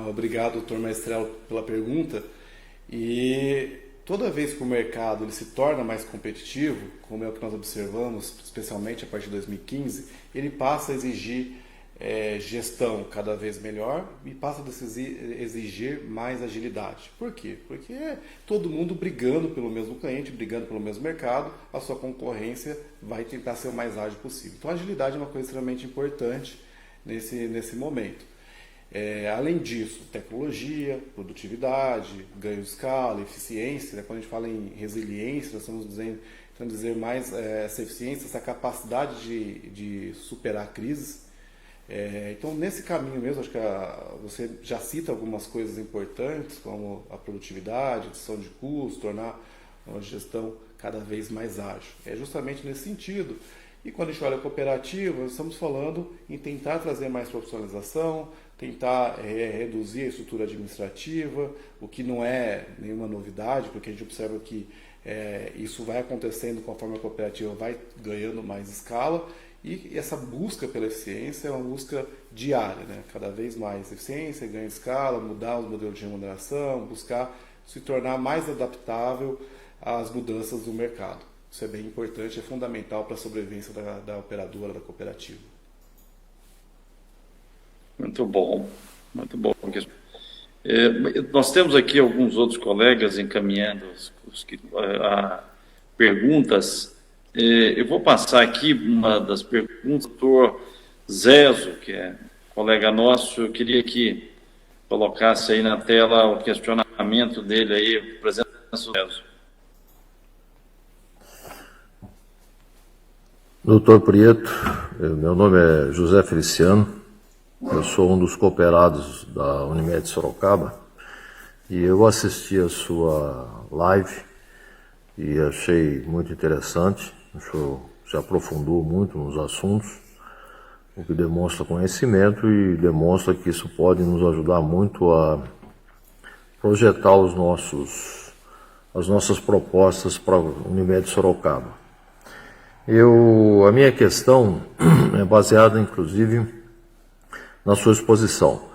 Obrigado, doutor Maestrello, pela pergunta. E toda vez que o mercado ele se torna mais competitivo, como é o que nós observamos, especialmente a partir de 2015, ele passa a exigir gestão cada vez melhor e passa a exigir mais agilidade. Por quê? Porque todo mundo brigando pelo mesmo cliente, brigando pelo mesmo mercado, a sua concorrência vai tentar ser o mais ágil possível. Então a agilidade é uma coisa extremamente importante nesse momento. Além disso, tecnologia, produtividade, ganho de escala, eficiência, né? Quando a gente fala em resiliência, nós estamos tentando dizer mais essa eficiência, essa capacidade de superar crises. Então, nesse caminho mesmo, acho que você já cita algumas coisas importantes, como a produtividade, redução de custos, tornar uma gestão cada vez mais ágil. É justamente nesse sentido. E quando a gente olha a cooperativa, nós estamos falando em tentar trazer mais profissionalização, tentar reduzir a estrutura administrativa, o que não é nenhuma novidade, porque a gente observa que isso vai acontecendo conforme a cooperativa vai ganhando mais escala, e essa busca pela eficiência é uma busca diária, né? Cada vez mais eficiência, ganho de escala, mudar os modelos de remuneração, buscar se tornar mais adaptável às mudanças do mercado. Isso é bem importante, é fundamental para a sobrevivência da operadora, da cooperativa. Muito bom, muito bom. Nós temos aqui alguns outros colegas encaminhando perguntas. Eu vou passar aqui uma das perguntas do doutor Zezo, que é colega nosso. Eu queria que colocasse aí na tela o questionamento dele aí, presença do Zezo. Doutor Prieto, meu nome é José Feliciano, eu sou um dos cooperados da Unimed Sorocaba e eu assisti a sua live e achei muito interessante. O senhor se aprofundou muito nos assuntos, o que demonstra conhecimento e demonstra que isso pode nos ajudar muito a projetar as nossas propostas para a Unimed Sorocaba. A minha questão é baseada, inclusive, na sua exposição.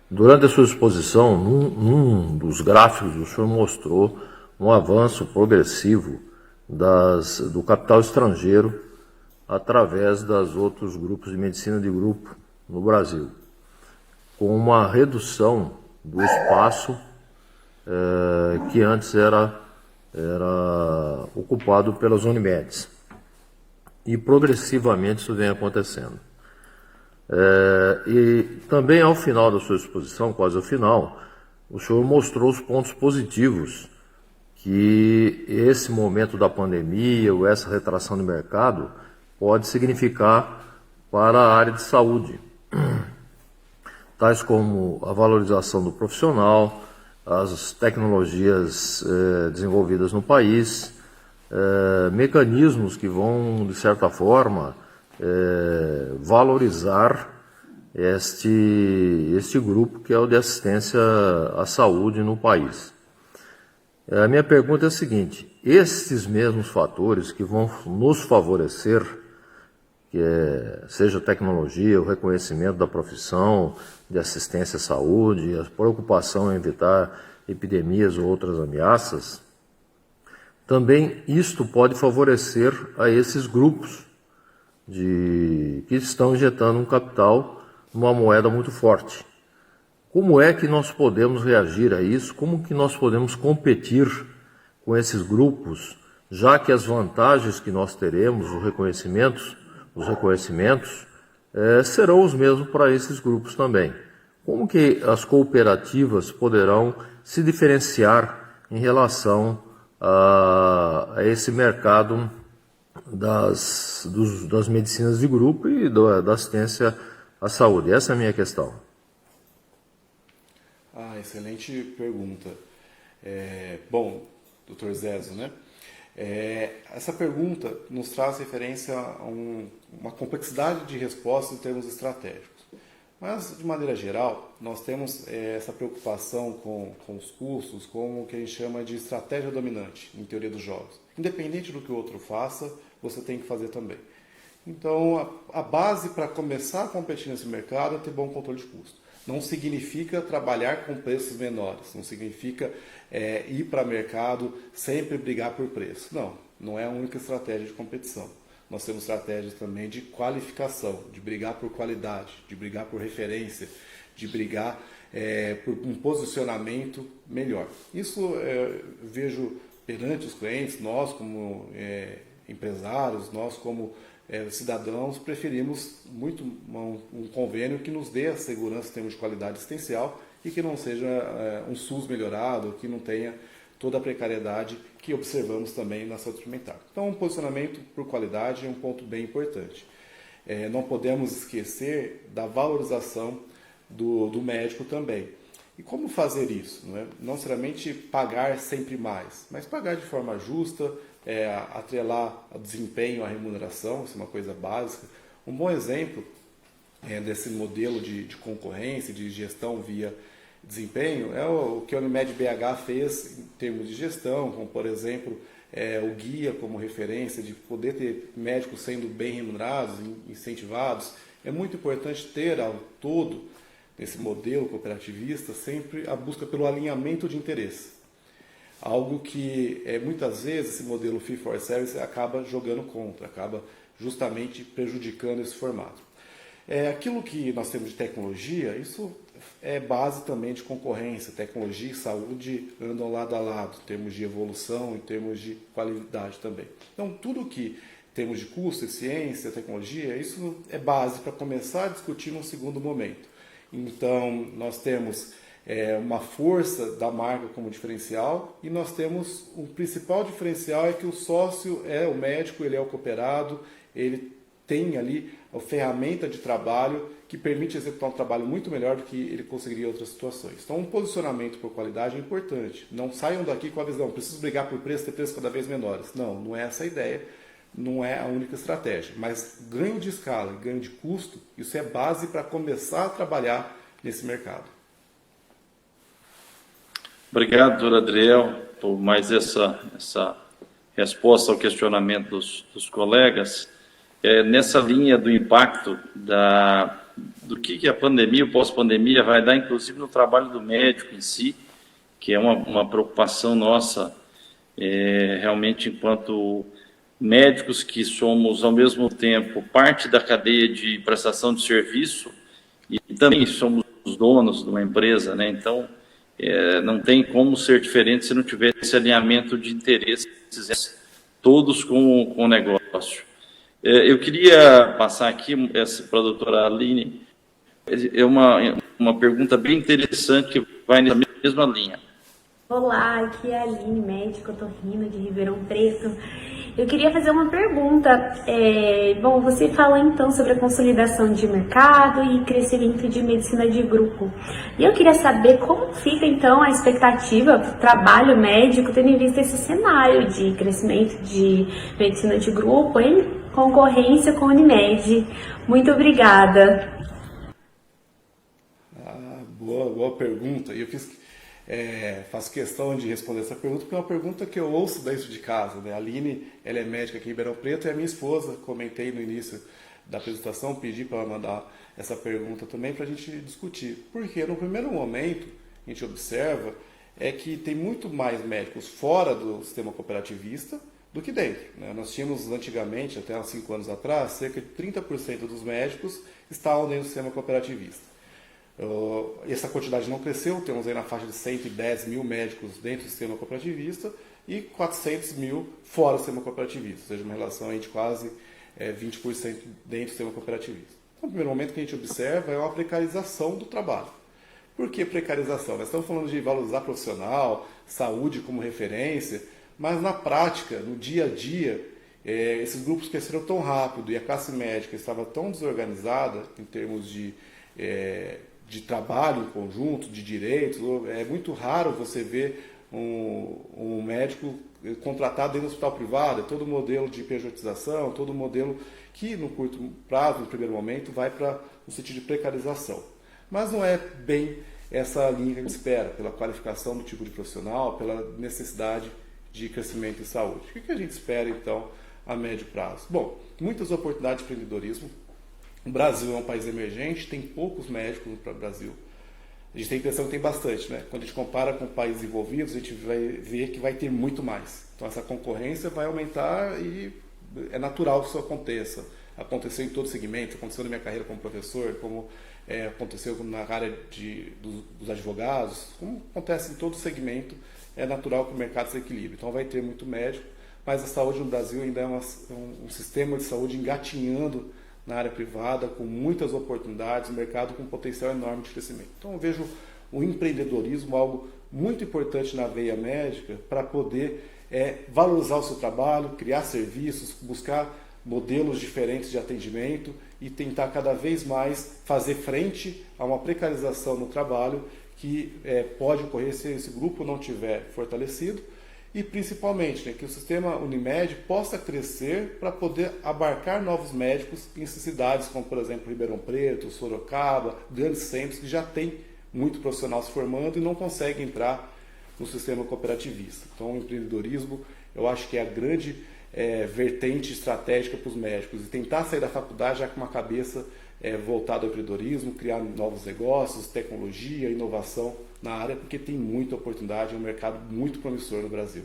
Durante a sua exposição, num dos gráficos, o senhor mostrou um avanço progressivo do capital estrangeiro através dos outros grupos de medicina de grupo no Brasil, com uma redução do espaço que antes era ocupado pelas Unimedes. E progressivamente isso vem acontecendo. E também ao final da sua exposição, quase ao final, o senhor mostrou os pontos positivos que esse momento da pandemia ou essa retração do mercado pode significar para a área de saúde, tais como a valorização do profissional, as tecnologias desenvolvidas no país, mecanismos que vão, de certa forma, valorizar este grupo que é o de assistência à saúde no país. A minha pergunta é a seguinte: esses mesmos fatores que vão nos favorecer, seja a tecnologia, o reconhecimento da profissão de assistência à saúde, a preocupação em evitar epidemias ou outras ameaças, também isto pode favorecer a esses grupos que estão injetando um capital numa moeda muito forte. Como é que nós podemos reagir a isso? Como que nós podemos competir com esses grupos, já que as vantagens que nós teremos, os reconhecimentos, serão os mesmos para esses grupos também? Como que as cooperativas poderão se diferenciar em relação a esse mercado das medicinas de grupo e da assistência à saúde? Essa é a minha questão. Excelente pergunta. Bom, doutor Zezo, né? Essa pergunta nos traz referência a uma complexidade de respostas em termos estratégicos. Mas, de maneira geral, nós temos essa preocupação com os custos, com o que a gente chama de estratégia dominante, em teoria dos jogos. Independente do que o outro faça, você tem que fazer também. Então, a base para começar a competir nesse mercado é ter bom controle de custo. Não significa trabalhar com preços menores, não significa ir para o mercado sempre brigar por preço. Não é a única estratégia de competição. Nós temos estratégias também de qualificação, de brigar por qualidade, de brigar por referência, de brigar por um posicionamento melhor. Isso vejo perante os clientes, nós como empresários, nós como cidadãos, preferimos muito um convênio que nos dê a segurança em termos de qualidade assistencial e que não seja um SUS melhorado, que não tenha toda a precariedade que observamos também na saúde suplementar. Então, um posicionamento por qualidade é um ponto bem importante. não podemos esquecer da valorização do médico também. E como fazer isso? Não necessariamente pagar sempre mais, mas pagar de forma justa, atrelar o desempenho à remuneração, isso é uma coisa básica. Um bom exemplo desse modelo de concorrência, de gestão via desempenho, é o que a Unimed BH fez em termos de gestão, como por exemplo o guia como referência, de poder ter médicos sendo bem remunerados, incentivados. É muito importante ter ao todo, nesse modelo cooperativista, sempre a busca pelo alinhamento de interesse. Algo que muitas vezes esse modelo fee for service acaba jogando contra, acaba justamente prejudicando esse formato. Aquilo que nós temos de tecnologia, isso é base também de concorrência. Tecnologia e saúde andam lado a lado, em termos de evolução, em termos de qualidade também. Então, tudo que temos de custo, ciência, tecnologia, isso é base para começar a discutir num segundo momento. Então, nós temos uma força da marca como diferencial e nós temos o principal diferencial é que o sócio é o médico, ele é o cooperado, ele tem ali a ferramenta de trabalho que permite executar um trabalho muito melhor do que ele conseguiria em outras situações. Então, um posicionamento por qualidade é importante. Não saiam daqui com a visão, preciso brigar por preço, ter preços cada vez menores. Não é essa a ideia, não é a única estratégia. Mas ganho de escala, ganho de custo, isso é base para começar a trabalhar nesse mercado. Obrigado, doutor Adriel, por mais essa resposta ao questionamento dos colegas. Nessa linha do impacto do que a pandemia, o pós-pandemia, vai dar, inclusive, no trabalho do médico em si, que é uma preocupação nossa, realmente, enquanto médicos que somos, ao mesmo tempo, parte da cadeia de prestação de serviço e também somos os donos de uma empresa, né? Então, não tem como ser diferente se não tiver esse alinhamento de interesses, todos com o negócio. Eu queria passar aqui para a doutora Aline, uma pergunta bem interessante que vai nessa mesma linha. Olá, aqui é a Aline, médica otorrino de Ribeirão Preto. Eu queria fazer uma pergunta. Bom, você falou então sobre a consolidação de mercado e crescimento de medicina de grupo. E eu queria saber como fica então a expectativa para o trabalho médico, tendo em vista esse cenário de crescimento de medicina de grupo em concorrência com a Unimed. Muito obrigada. Boa pergunta. E eu faço questão de responder essa pergunta porque é uma pergunta que eu ouço dentro de casa, né? A Aline, ela é médica aqui em Ribeirão Preto, e a minha esposa, comentei no início da apresentação, pedi para ela mandar essa pergunta também para a gente discutir. Porque no primeiro momento, a gente observa que tem muito mais médicos fora do sistema cooperativista do que dentro, né? Nós tínhamos antigamente, até há 5 anos atrás, cerca de 30% dos médicos estavam dentro do sistema cooperativista. Essa quantidade não cresceu, temos aí na faixa de 110 mil médicos dentro do sistema cooperativista e 400 mil fora do sistema cooperativista, ou seja, uma relação aí de quase 20% dentro do sistema cooperativista. Então, o primeiro momento que a gente observa é uma precarização do trabalho. Por que precarização? Nós estamos falando de valorizar profissional, saúde como referência, mas na prática, no dia a dia, esses grupos cresceram tão rápido e a classe médica estava tão desorganizada em termos de trabalho em conjunto, de direitos. É muito raro você ver um médico contratado dentro do hospital privado. É todo o modelo de pejotização, todo o modelo que no curto prazo, no primeiro momento, vai para um sentido de precarização. Mas não é bem essa linha que a gente espera, pela qualificação do tipo de profissional, pela necessidade de crescimento em saúde. O que a gente espera, então, a médio prazo? Bom, muitas oportunidades de empreendedorismo. O Brasil é um país emergente, tem poucos médicos no Brasil. A gente tem a impressão que tem bastante, né? Quando a gente compara com países envolvidos, a gente vai ver que vai ter muito mais. Então, essa concorrência vai aumentar e é natural que isso aconteça. Aconteceu em todo segmento, aconteceu na minha carreira como professor, como aconteceu na área dos advogados, como acontece em todo segmento, é natural que o mercado se equilibre. Então vai ter muito médico, mas a saúde no Brasil ainda é um sistema de saúde engatinhando na área privada, com muitas oportunidades, um mercado com potencial enorme de crescimento. Então eu vejo o empreendedorismo algo muito importante na veia médica para poder valorizar o seu trabalho, criar serviços, buscar modelos diferentes de atendimento e tentar cada vez mais fazer frente a uma precarização no trabalho que pode ocorrer se esse grupo não tiver fortalecido e principalmente, né, que o sistema Unimed possa crescer para poder abarcar novos médicos em cidades como, por exemplo, Ribeirão Preto, Sorocaba, grandes centros que já têm muito profissional se formando e não conseguem entrar no sistema cooperativista. Então, o empreendedorismo, eu acho que é a grande vertente estratégica para os médicos e tentar sair da faculdade já com uma cabeça voltada ao empreendedorismo, criar novos negócios, tecnologia, inovação na área, porque tem muita oportunidade, é um mercado muito promissor no Brasil.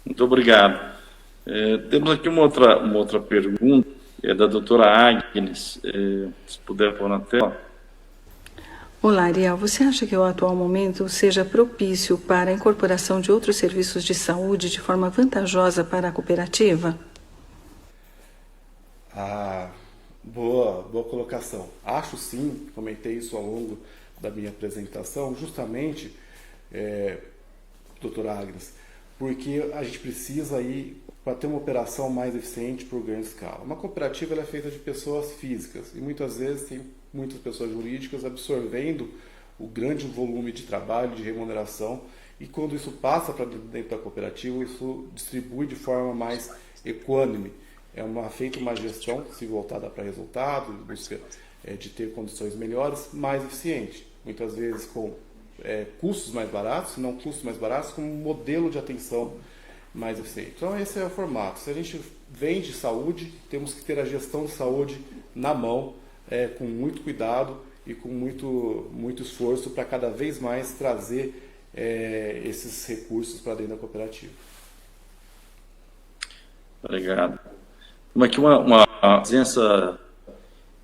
Muito obrigado. Temos aqui uma outra pergunta, da doutora Agnes, se puder pôr na tela. Olá, Ariel. Você acha que o atual momento seja propício para a incorporação de outros serviços de saúde de forma vantajosa para a cooperativa? Boa colocação. Acho sim, comentei isso ao longo da minha apresentação, justamente, doutora Agnes, porque a gente precisa ir para ter uma operação mais eficiente por grande escala. Uma cooperativa ela é feita de pessoas físicas e muitas vezes tem muitas pessoas jurídicas absorvendo o grande volume de trabalho, de remuneração, e quando isso passa para dentro da cooperativa, isso distribui de forma mais equânime. Feita uma gestão, se voltada para resultado, busca de ter condições melhores, mais eficiente. Muitas vezes com custos mais baratos, não custos mais baratos, com um modelo de atenção mais eficiente. Então esse é o formato. Se a gente vende saúde, temos que ter a gestão de saúde na mão, com muito cuidado e com muito esforço para cada vez mais trazer esses recursos para dentro da cooperativa. Obrigado. Temos aqui uma presença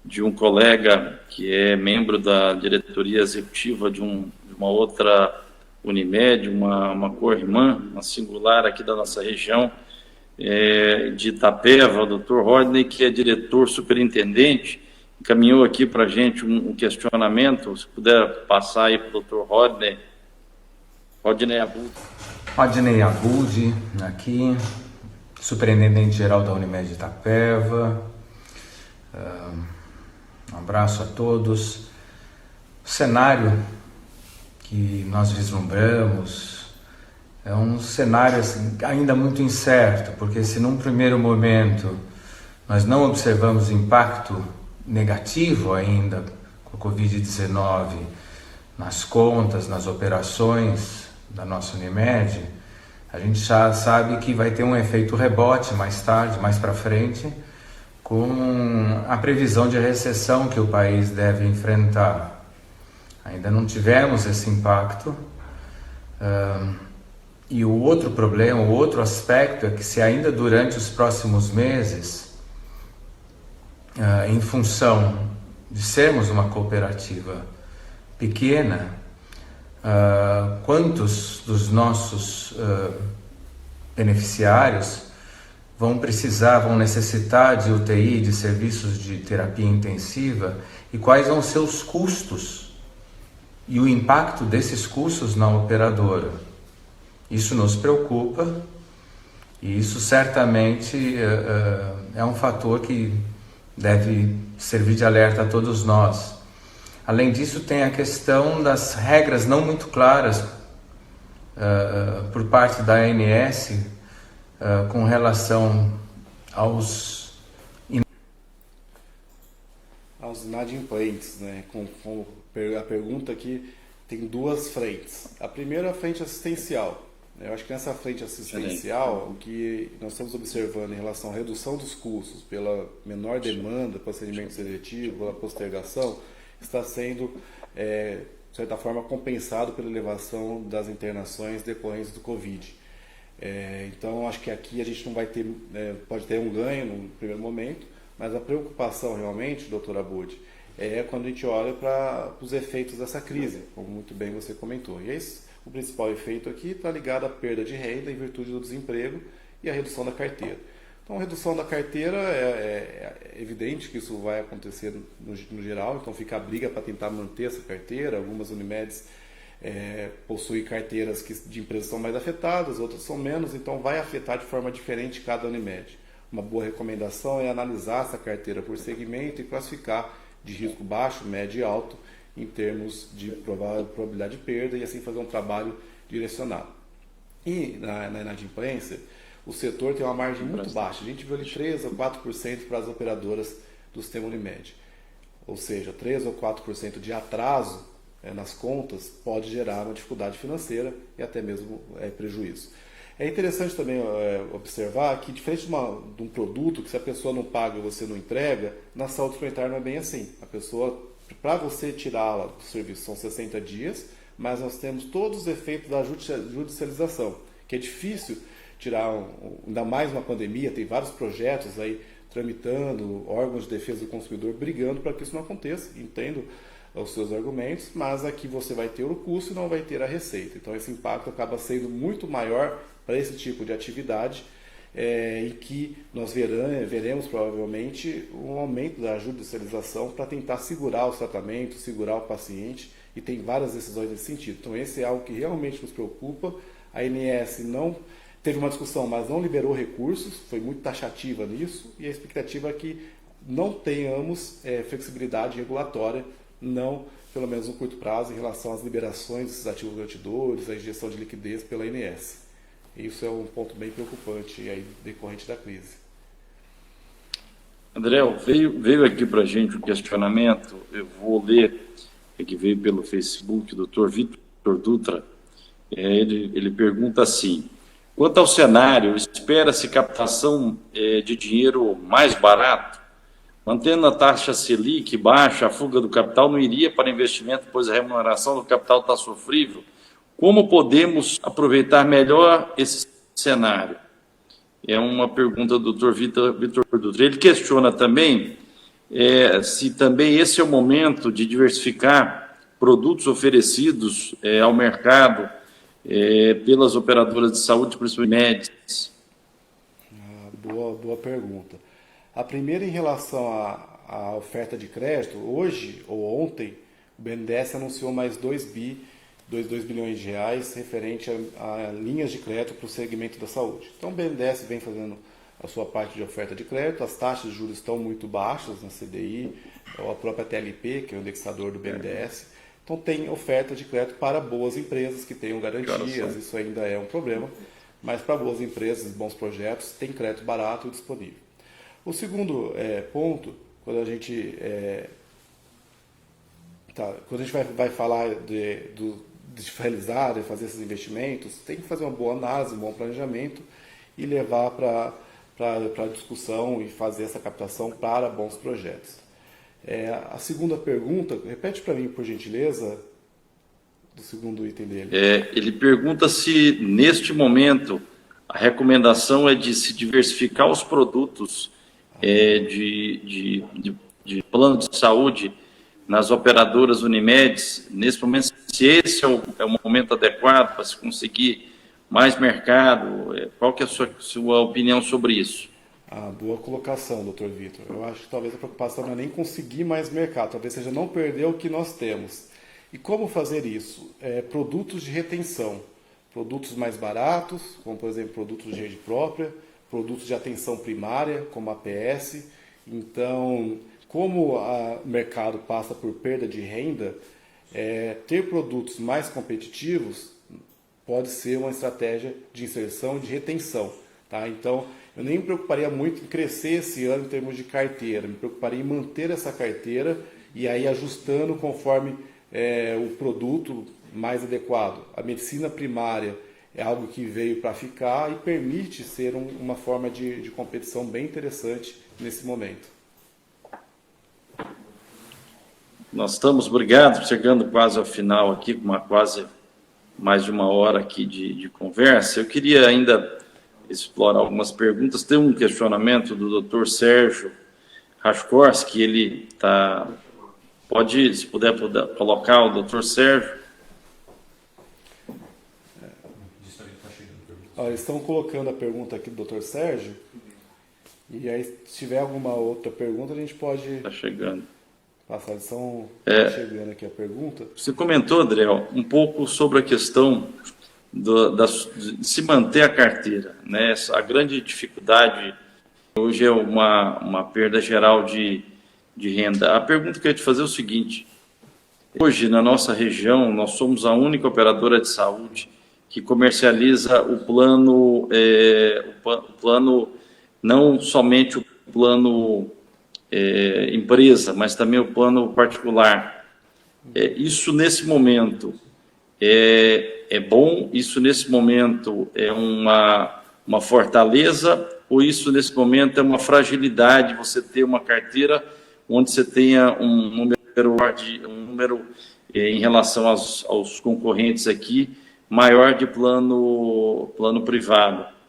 de um colega que é membro da diretoria executiva de uma outra Unimed, uma co-irmã, uma singular aqui da nossa região, de Itapeva, o Dr. Rodney, que é diretor superintendente, encaminhou aqui para a gente um questionamento, se puder passar aí para o Dr. Rodney. Rodney Abud. Rodney Abud, aqui, superintendente-geral da Unimed de Itapeva. Um abraço a todos. O cenário que nós vislumbramos é um cenário assim, ainda muito incerto, porque se num primeiro momento nós não observamos impacto negativo ainda com a Covid-19 nas contas, nas operações da nossa Unimed, a gente já sabe que vai ter um efeito rebote mais tarde, mais para frente, com a previsão de recessão que o país deve enfrentar. Ainda não tivemos esse impacto. E o outro problema, o outro aspecto é que se ainda durante os próximos meses, em função de sermos uma cooperativa pequena, quantos dos nossos beneficiários vão necessitar de UTI, de serviços de terapia intensiva, e quais vão ser os custos e o impacto desses custos na operadora. Isso nos preocupa e isso certamente é um fator que deve servir de alerta a todos nós. Além disso, tem a questão das regras não muito claras por parte da ANS com relação aos inadimplentes, né? Com a pergunta aqui tem duas frentes. A primeira é a frente assistencial. Eu acho que nessa frente assistencial, o que nós estamos observando em relação à redução dos custos pela menor demanda, procedimento seletivo, pela postergação, está sendo, de certa forma, compensado pela elevação das internações decorrentes do Covid. Então, acho que aqui a gente não vai ter, pode ter um ganho no primeiro momento, mas a preocupação realmente, doutora Abud, é quando a gente olha para os efeitos dessa crise, como muito bem você comentou. E o principal efeito aqui está ligado à perda de renda em virtude do desemprego e à redução da carteira. Então, a redução da carteira é evidente que isso vai acontecer no geral, então fica a briga para tentar manter essa carteira. Algumas Unimedes possui carteiras de empresas que são mais afetadas, outras são menos, então vai afetar de forma diferente cada Unimed. Uma boa recomendação é analisar essa carteira por segmento e classificar de risco baixo, médio e alto em termos de probabilidade de perda e assim fazer um trabalho direcionado. E na inadimplência, o setor tem uma margem muito baixa. A gente viu ali 3 ou 4% para as operadoras do sistema Unimed. Ou seja, 3 ou 4% de atraso nas contas pode gerar uma dificuldade financeira e até mesmo prejuízo. É interessante também observar que, diferente de um produto que se a pessoa não paga e você não entrega, na saúde suplementar não é bem assim. A pessoa, para você tirá-la do serviço, são 60 dias, mas nós temos todos os efeitos da judicialização, que é difícil tirar, ainda mais uma pandemia, tem vários projetos aí tramitando, órgãos de defesa do consumidor brigando para que isso não aconteça. Entendo os seus argumentos, mas aqui você vai ter o custo e não vai ter a receita. Então esse impacto acaba sendo muito maior para esse tipo de atividade e que nós veremos provavelmente um aumento da judicialização para tentar segurar os tratamentos, segurar o paciente, e tem várias decisões nesse sentido. Então esse é algo que realmente nos preocupa. A ANS não teve uma discussão, mas não liberou recursos, foi muito taxativa nisso, e a expectativa é que não tenhamos flexibilidade regulatória, não, pelo menos no curto prazo, em relação às liberações desses ativos garantidores, a injeção de liquidez pela ANS. Isso é um ponto bem preocupante aí, decorrente da crise. André, veio aqui para a gente um questionamento, eu vou ler, que veio pelo Facebook, o Dr. Vitor Dutra. Ele pergunta assim: quanto ao cenário, espera-se captação de dinheiro mais barato? Mantendo a taxa Selic baixa, a fuga do capital não iria para investimento, pois a remuneração do capital está sofrível. Como podemos aproveitar melhor esse cenário? É uma pergunta do Dr. Vitor Dutra. Ele questiona também se também esse é o momento de diversificar produtos oferecidos ao mercado pelas operadoras de saúde, principalmente médicas. Boa pergunta. A primeira, em relação à oferta de crédito, hoje ou ontem, o BNDES anunciou mais 2 bilhões de reais referente a linhas de crédito para o segmento da saúde. Então o BNDES vem fazendo a sua parte de oferta de crédito, as taxas de juros estão muito baixas na CDI, ou a própria TLP, que é o indexador do BNDES. Então tem oferta de crédito para boas empresas que tenham garantias, isso ainda é um problema, mas para boas empresas, bons projetos, tem crédito barato e disponível. O segundo ponto, quando a gente vai falar de realizar, de fazer esses investimentos, tem que fazer uma boa análise, um bom planejamento e levar para a discussão e fazer essa captação para bons projetos. A segunda pergunta, repete para mim, por gentileza, do segundo item dele. Ele pergunta se, neste momento, a recomendação é de se diversificar os produtos de plano de saúde nas operadoras Unimed, nesse momento, se esse é o momento adequado para se conseguir mais mercado. Qual que é a sua opinião sobre isso? Boa colocação, Dr. Vitor. Eu acho que talvez a preocupação não é nem conseguir mais mercado, talvez seja não perder o que nós temos. E como fazer isso? Produtos de retenção, produtos mais baratos, como por exemplo produtos de rede própria, produtos de atenção primária, como APS. Então, como o mercado passa por perda de renda, ter produtos mais competitivos pode ser uma estratégia de inserção e de retenção. Tá? Então, eu nem me preocuparia muito em crescer esse ano em termos de carteira, me preocuparia em manter essa carteira e aí ajustando conforme o produto mais adequado. A medicina primária é algo que veio para ficar e permite ser uma forma de competição bem interessante nesse momento. Nós estamos, obrigado, chegando quase ao final aqui, com quase mais de 1 hora aqui de conversa. Eu queria ainda explorar algumas perguntas. Tem um questionamento do Dr. Sérgio Raskorski, ele está... Pode, se puder colocar o Dr. Sérgio. Eles estão colocando a pergunta aqui do Dr. Sérgio, e aí se tiver alguma outra pergunta a gente pode... Está chegando. passar, eles estão chegando aqui a pergunta. Você comentou, Adriel, um pouco sobre a questão de se manter a carteira, né? A grande dificuldade hoje é uma perda geral de renda. A pergunta que eu ia te fazer é o seguinte: hoje, na nossa região, nós somos a única operadora de saúde que comercializa o plano, não somente o plano empresa, mas também o plano particular. Isso, nesse momento, é bom? Isso, nesse momento, é uma fortaleza? Ou isso, nesse momento, é uma fragilidade, você ter uma carteira onde você tenha um número em relação aos concorrentes aqui, maior de plano privado?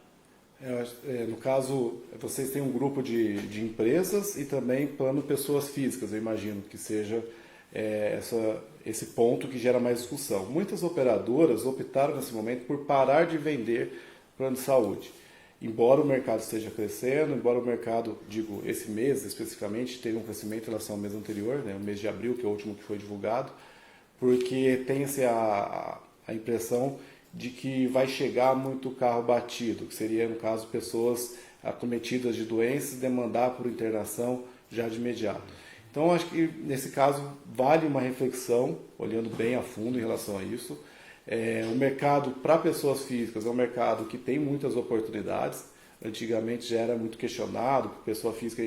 No caso, vocês têm um grupo de empresas e também plano pessoas físicas, eu imagino que seja esse ponto que gera mais discussão. Muitas operadoras optaram nesse momento por parar de vender plano de saúde. Embora o mercado esteja crescendo, embora o mercado, esse mês especificamente, teve um crescimento em relação ao mês anterior, né, o mês de abril, que é o último que foi divulgado, porque tem-se a impressão de que vai chegar muito carro batido, que seria, no caso, pessoas acometidas de doenças e demandar por internação já de imediato. Então, acho que, nesse caso, vale uma reflexão, olhando bem a fundo em relação a isso. O mercado para pessoas físicas é um mercado que tem muitas oportunidades. Antigamente já era muito questionado, porque pessoa física,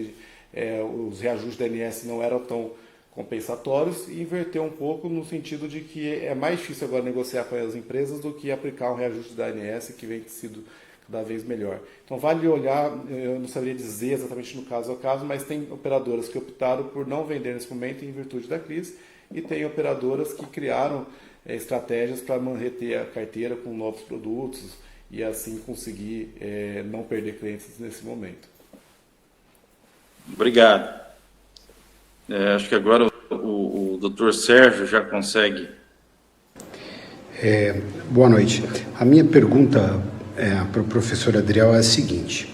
os reajustes da ANS não eram tão compensatórios, e inverteu um pouco no sentido de que é mais difícil agora negociar com as empresas do que aplicar um reajuste da ANS, que vem sido cada vez melhor. Então vale olhar, eu não saberia dizer exatamente no caso a caso, mas tem operadoras que optaram por não vender nesse momento em virtude da crise, e tem operadoras que criaram estratégias para manter a carteira com novos produtos e assim conseguir não perder clientes nesse momento. Obrigado. Acho que agora o Dr. Sérgio já consegue. Boa noite. A minha pergunta para o professor Adriel é a seguinte: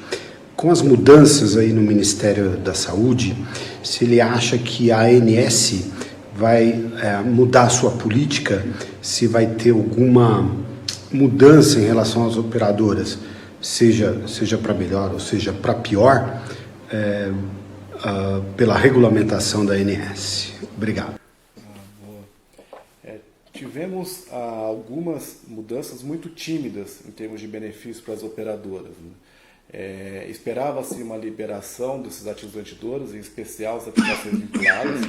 com as mudanças aí no Ministério da Saúde, se ele acha que a ANS vai mudar a sua política, se vai ter alguma mudança em relação às operadoras, seja para melhor ou seja para pior, pela regulamentação da ANS. Obrigado. Tivemos algumas mudanças muito tímidas em termos de benefícios para as operadoras, né? Esperava-se uma liberação desses ativos garantidores, em especial as aplicações vinculadas.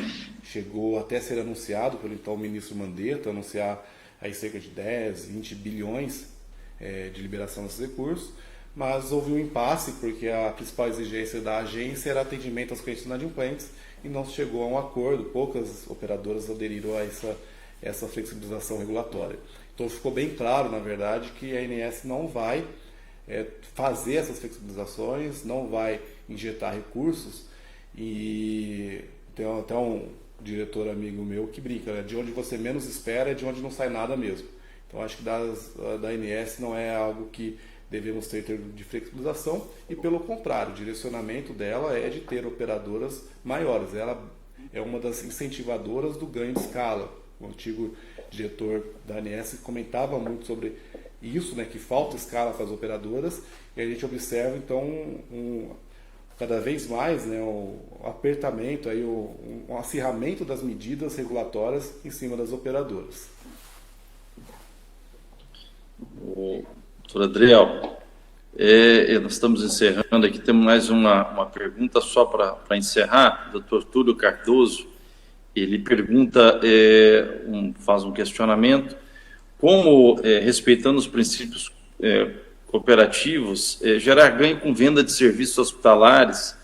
Chegou até a ser anunciado pelo então ministro Mandetta, anunciar aí cerca de 10, 20 bilhões de liberação desses recursos, mas houve um impasse porque a principal exigência da agência era atendimento aos clientes inadimplentes e não se chegou a um acordo. Poucas operadoras aderiram a essa flexibilização regulatória. Então ficou bem claro, na verdade, que a ANS não vai fazer essas flexibilizações, não vai injetar recursos, e tem até um diretor amigo meu que brinca, né? De onde você menos espera é de onde não sai nada mesmo. Então acho que da ANS não é algo que devemos ter de flexibilização, e pelo contrário, o direcionamento dela é de ter operadoras maiores. Ela é uma das incentivadoras do ganho de escala. O antigo diretor da ANS comentava muito sobre isso, né, que falta escala para as operadoras, e a gente observa então cada vez mais, né, o apertamento, aí, um acirramento das medidas regulatórias em cima das operadoras. Doutor Adriel, nós estamos encerrando aqui, temos mais uma pergunta só para encerrar. Dr. Túlio Cardoso, ele pergunta, faz um questionamento: como, respeitando os princípios cooperativos, gerar ganho com venda de serviços hospitalares,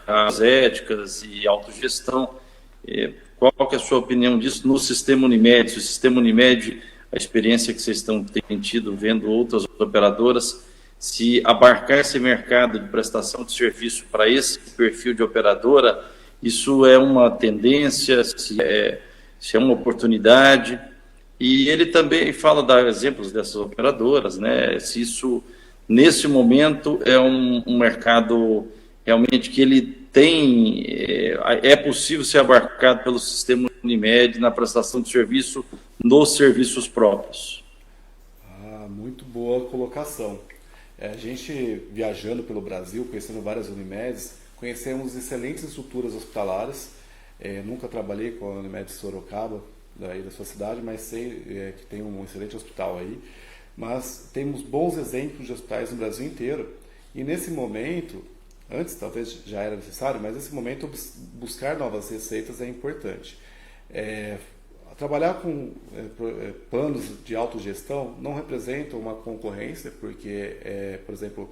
as éticas e autogestão. Qual que é a sua opinião disso no sistema Unimed? Se o sistema Unimed, a experiência que vocês têm tido vendo outras operadoras, se abarcar esse mercado de prestação de serviço para esse perfil de operadora, isso é uma tendência, se é uma oportunidade? E ele também fala, dá exemplos dessas operadoras, né? Se isso, nesse momento, é um mercado realmente que ele é possível ser abarcado pelo sistema Unimed na prestação de serviço nos serviços próprios? Muito boa colocação. A gente, viajando pelo Brasil, conhecendo várias Unimedes, conhecemos excelentes estruturas hospitalares. Nunca trabalhei com a Unimed Sorocaba, daí da sua cidade, mas sei que tem um excelente hospital aí. Mas temos bons exemplos de hospitais no Brasil inteiro. E nesse momento, antes talvez já era necessário, mas nesse momento buscar novas receitas é importante. Trabalhar com planos de autogestão não representa uma concorrência, porque, por exemplo,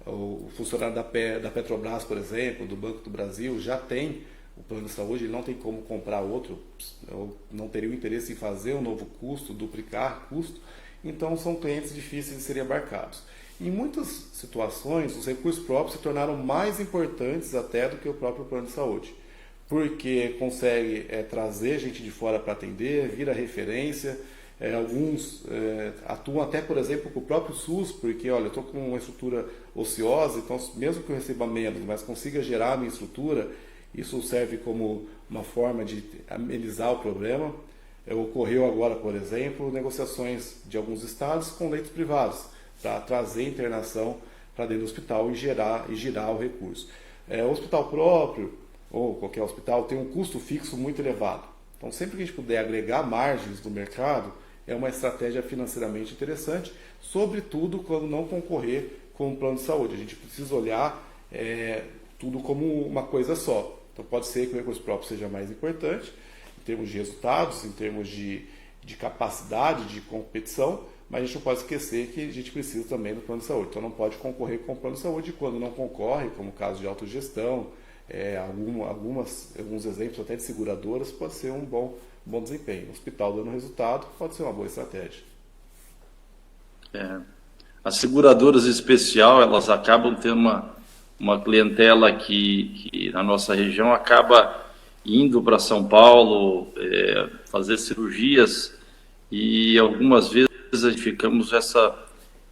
o funcionário da Petrobras, por exemplo, do Banco do Brasil, já tem o plano de saúde, ele não tem como comprar outro, ou não teria o interesse em fazer um novo custo, duplicar custo, então são clientes difíceis de serem abarcados. Em muitas situações, os recursos próprios se tornaram mais importantes até do que o próprio plano de saúde, porque consegue trazer gente de fora para atender, vira referência. Alguns atuam até, por exemplo, com o próprio SUS, porque, olha, eu estou com uma estrutura ociosa, então mesmo que eu receba menos, mas consiga gerar a minha estrutura, isso serve como uma forma de amenizar o problema. Ocorreu agora, por exemplo, negociações de alguns estados com leitos privados, para trazer internação para dentro do hospital e girar o recurso. O hospital próprio, ou qualquer hospital, tem um custo fixo muito elevado. Então, sempre que a gente puder agregar margens do mercado, é uma estratégia financeiramente interessante, sobretudo quando não concorrer com o plano de saúde. A gente precisa olhar tudo como uma coisa só. Então, pode ser que o recurso próprio seja mais importante, em termos de resultados, em termos de capacidade de competição, mas a gente não pode esquecer que a gente precisa também do plano de saúde. Então, não pode concorrer com o plano de saúde. E quando não concorre, como o caso de autogestão, alguns exemplos até de seguradoras, pode ser um bom desempenho. O hospital dando resultado pode ser uma boa estratégia. As seguradoras em especial, elas acabam tendo uma clientela que na nossa região acaba indo para São Paulo fazer cirurgias, e algumas vezes a gente ficamos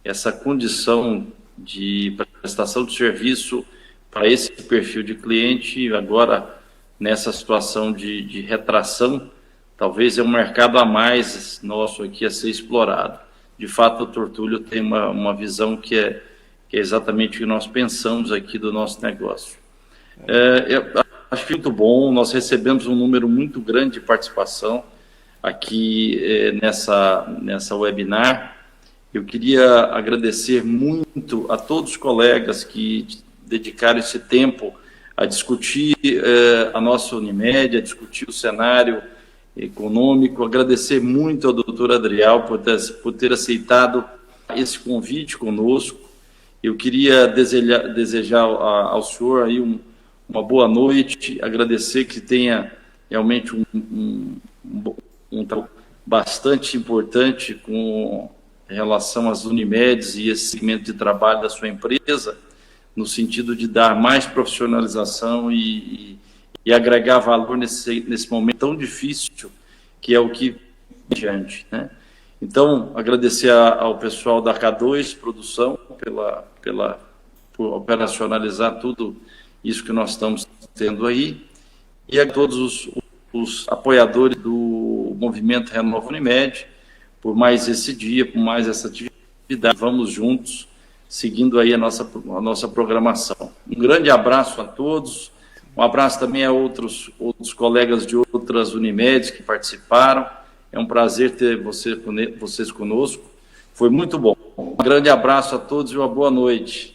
essa condição de prestação de serviço para esse perfil de cliente. Agora, nessa situação de retração, talvez é um mercado a mais nosso aqui a ser explorado. De fato, o Tortúlio tem uma visão que é exatamente o que nós pensamos aqui do nosso negócio. Eu acho muito bom, nós recebemos um número muito grande de participação aqui nessa webinar. Eu queria agradecer muito a todos os colegas que dedicaram esse tempo a discutir a nossa Unimed, a discutir o cenário econômico. Agradecer muito ao doutor Adriel por ter aceitado esse convite conosco. Eu queria desejar ao senhor aí uma boa noite, agradecer que tenha realmente um trabalho bastante importante com relação às Unimedes e esse segmento de trabalho da sua empresa, no sentido de dar mais profissionalização e agregar valor nesse momento tão difícil que é o que diante, né? Então, agradecer ao pessoal da K2 Produção por operacionalizar tudo isso que nós estamos tendo aí, e a todos os apoiadores do Movimento Renova Unimed por mais esse dia, por mais essa atividade. Vamos juntos, seguindo aí a nossa programação. Um grande abraço a todos, um abraço também a outros colegas de outras Unimedes que participaram. É um prazer ter vocês conosco. Foi muito bom. Um grande abraço a todos e uma boa noite.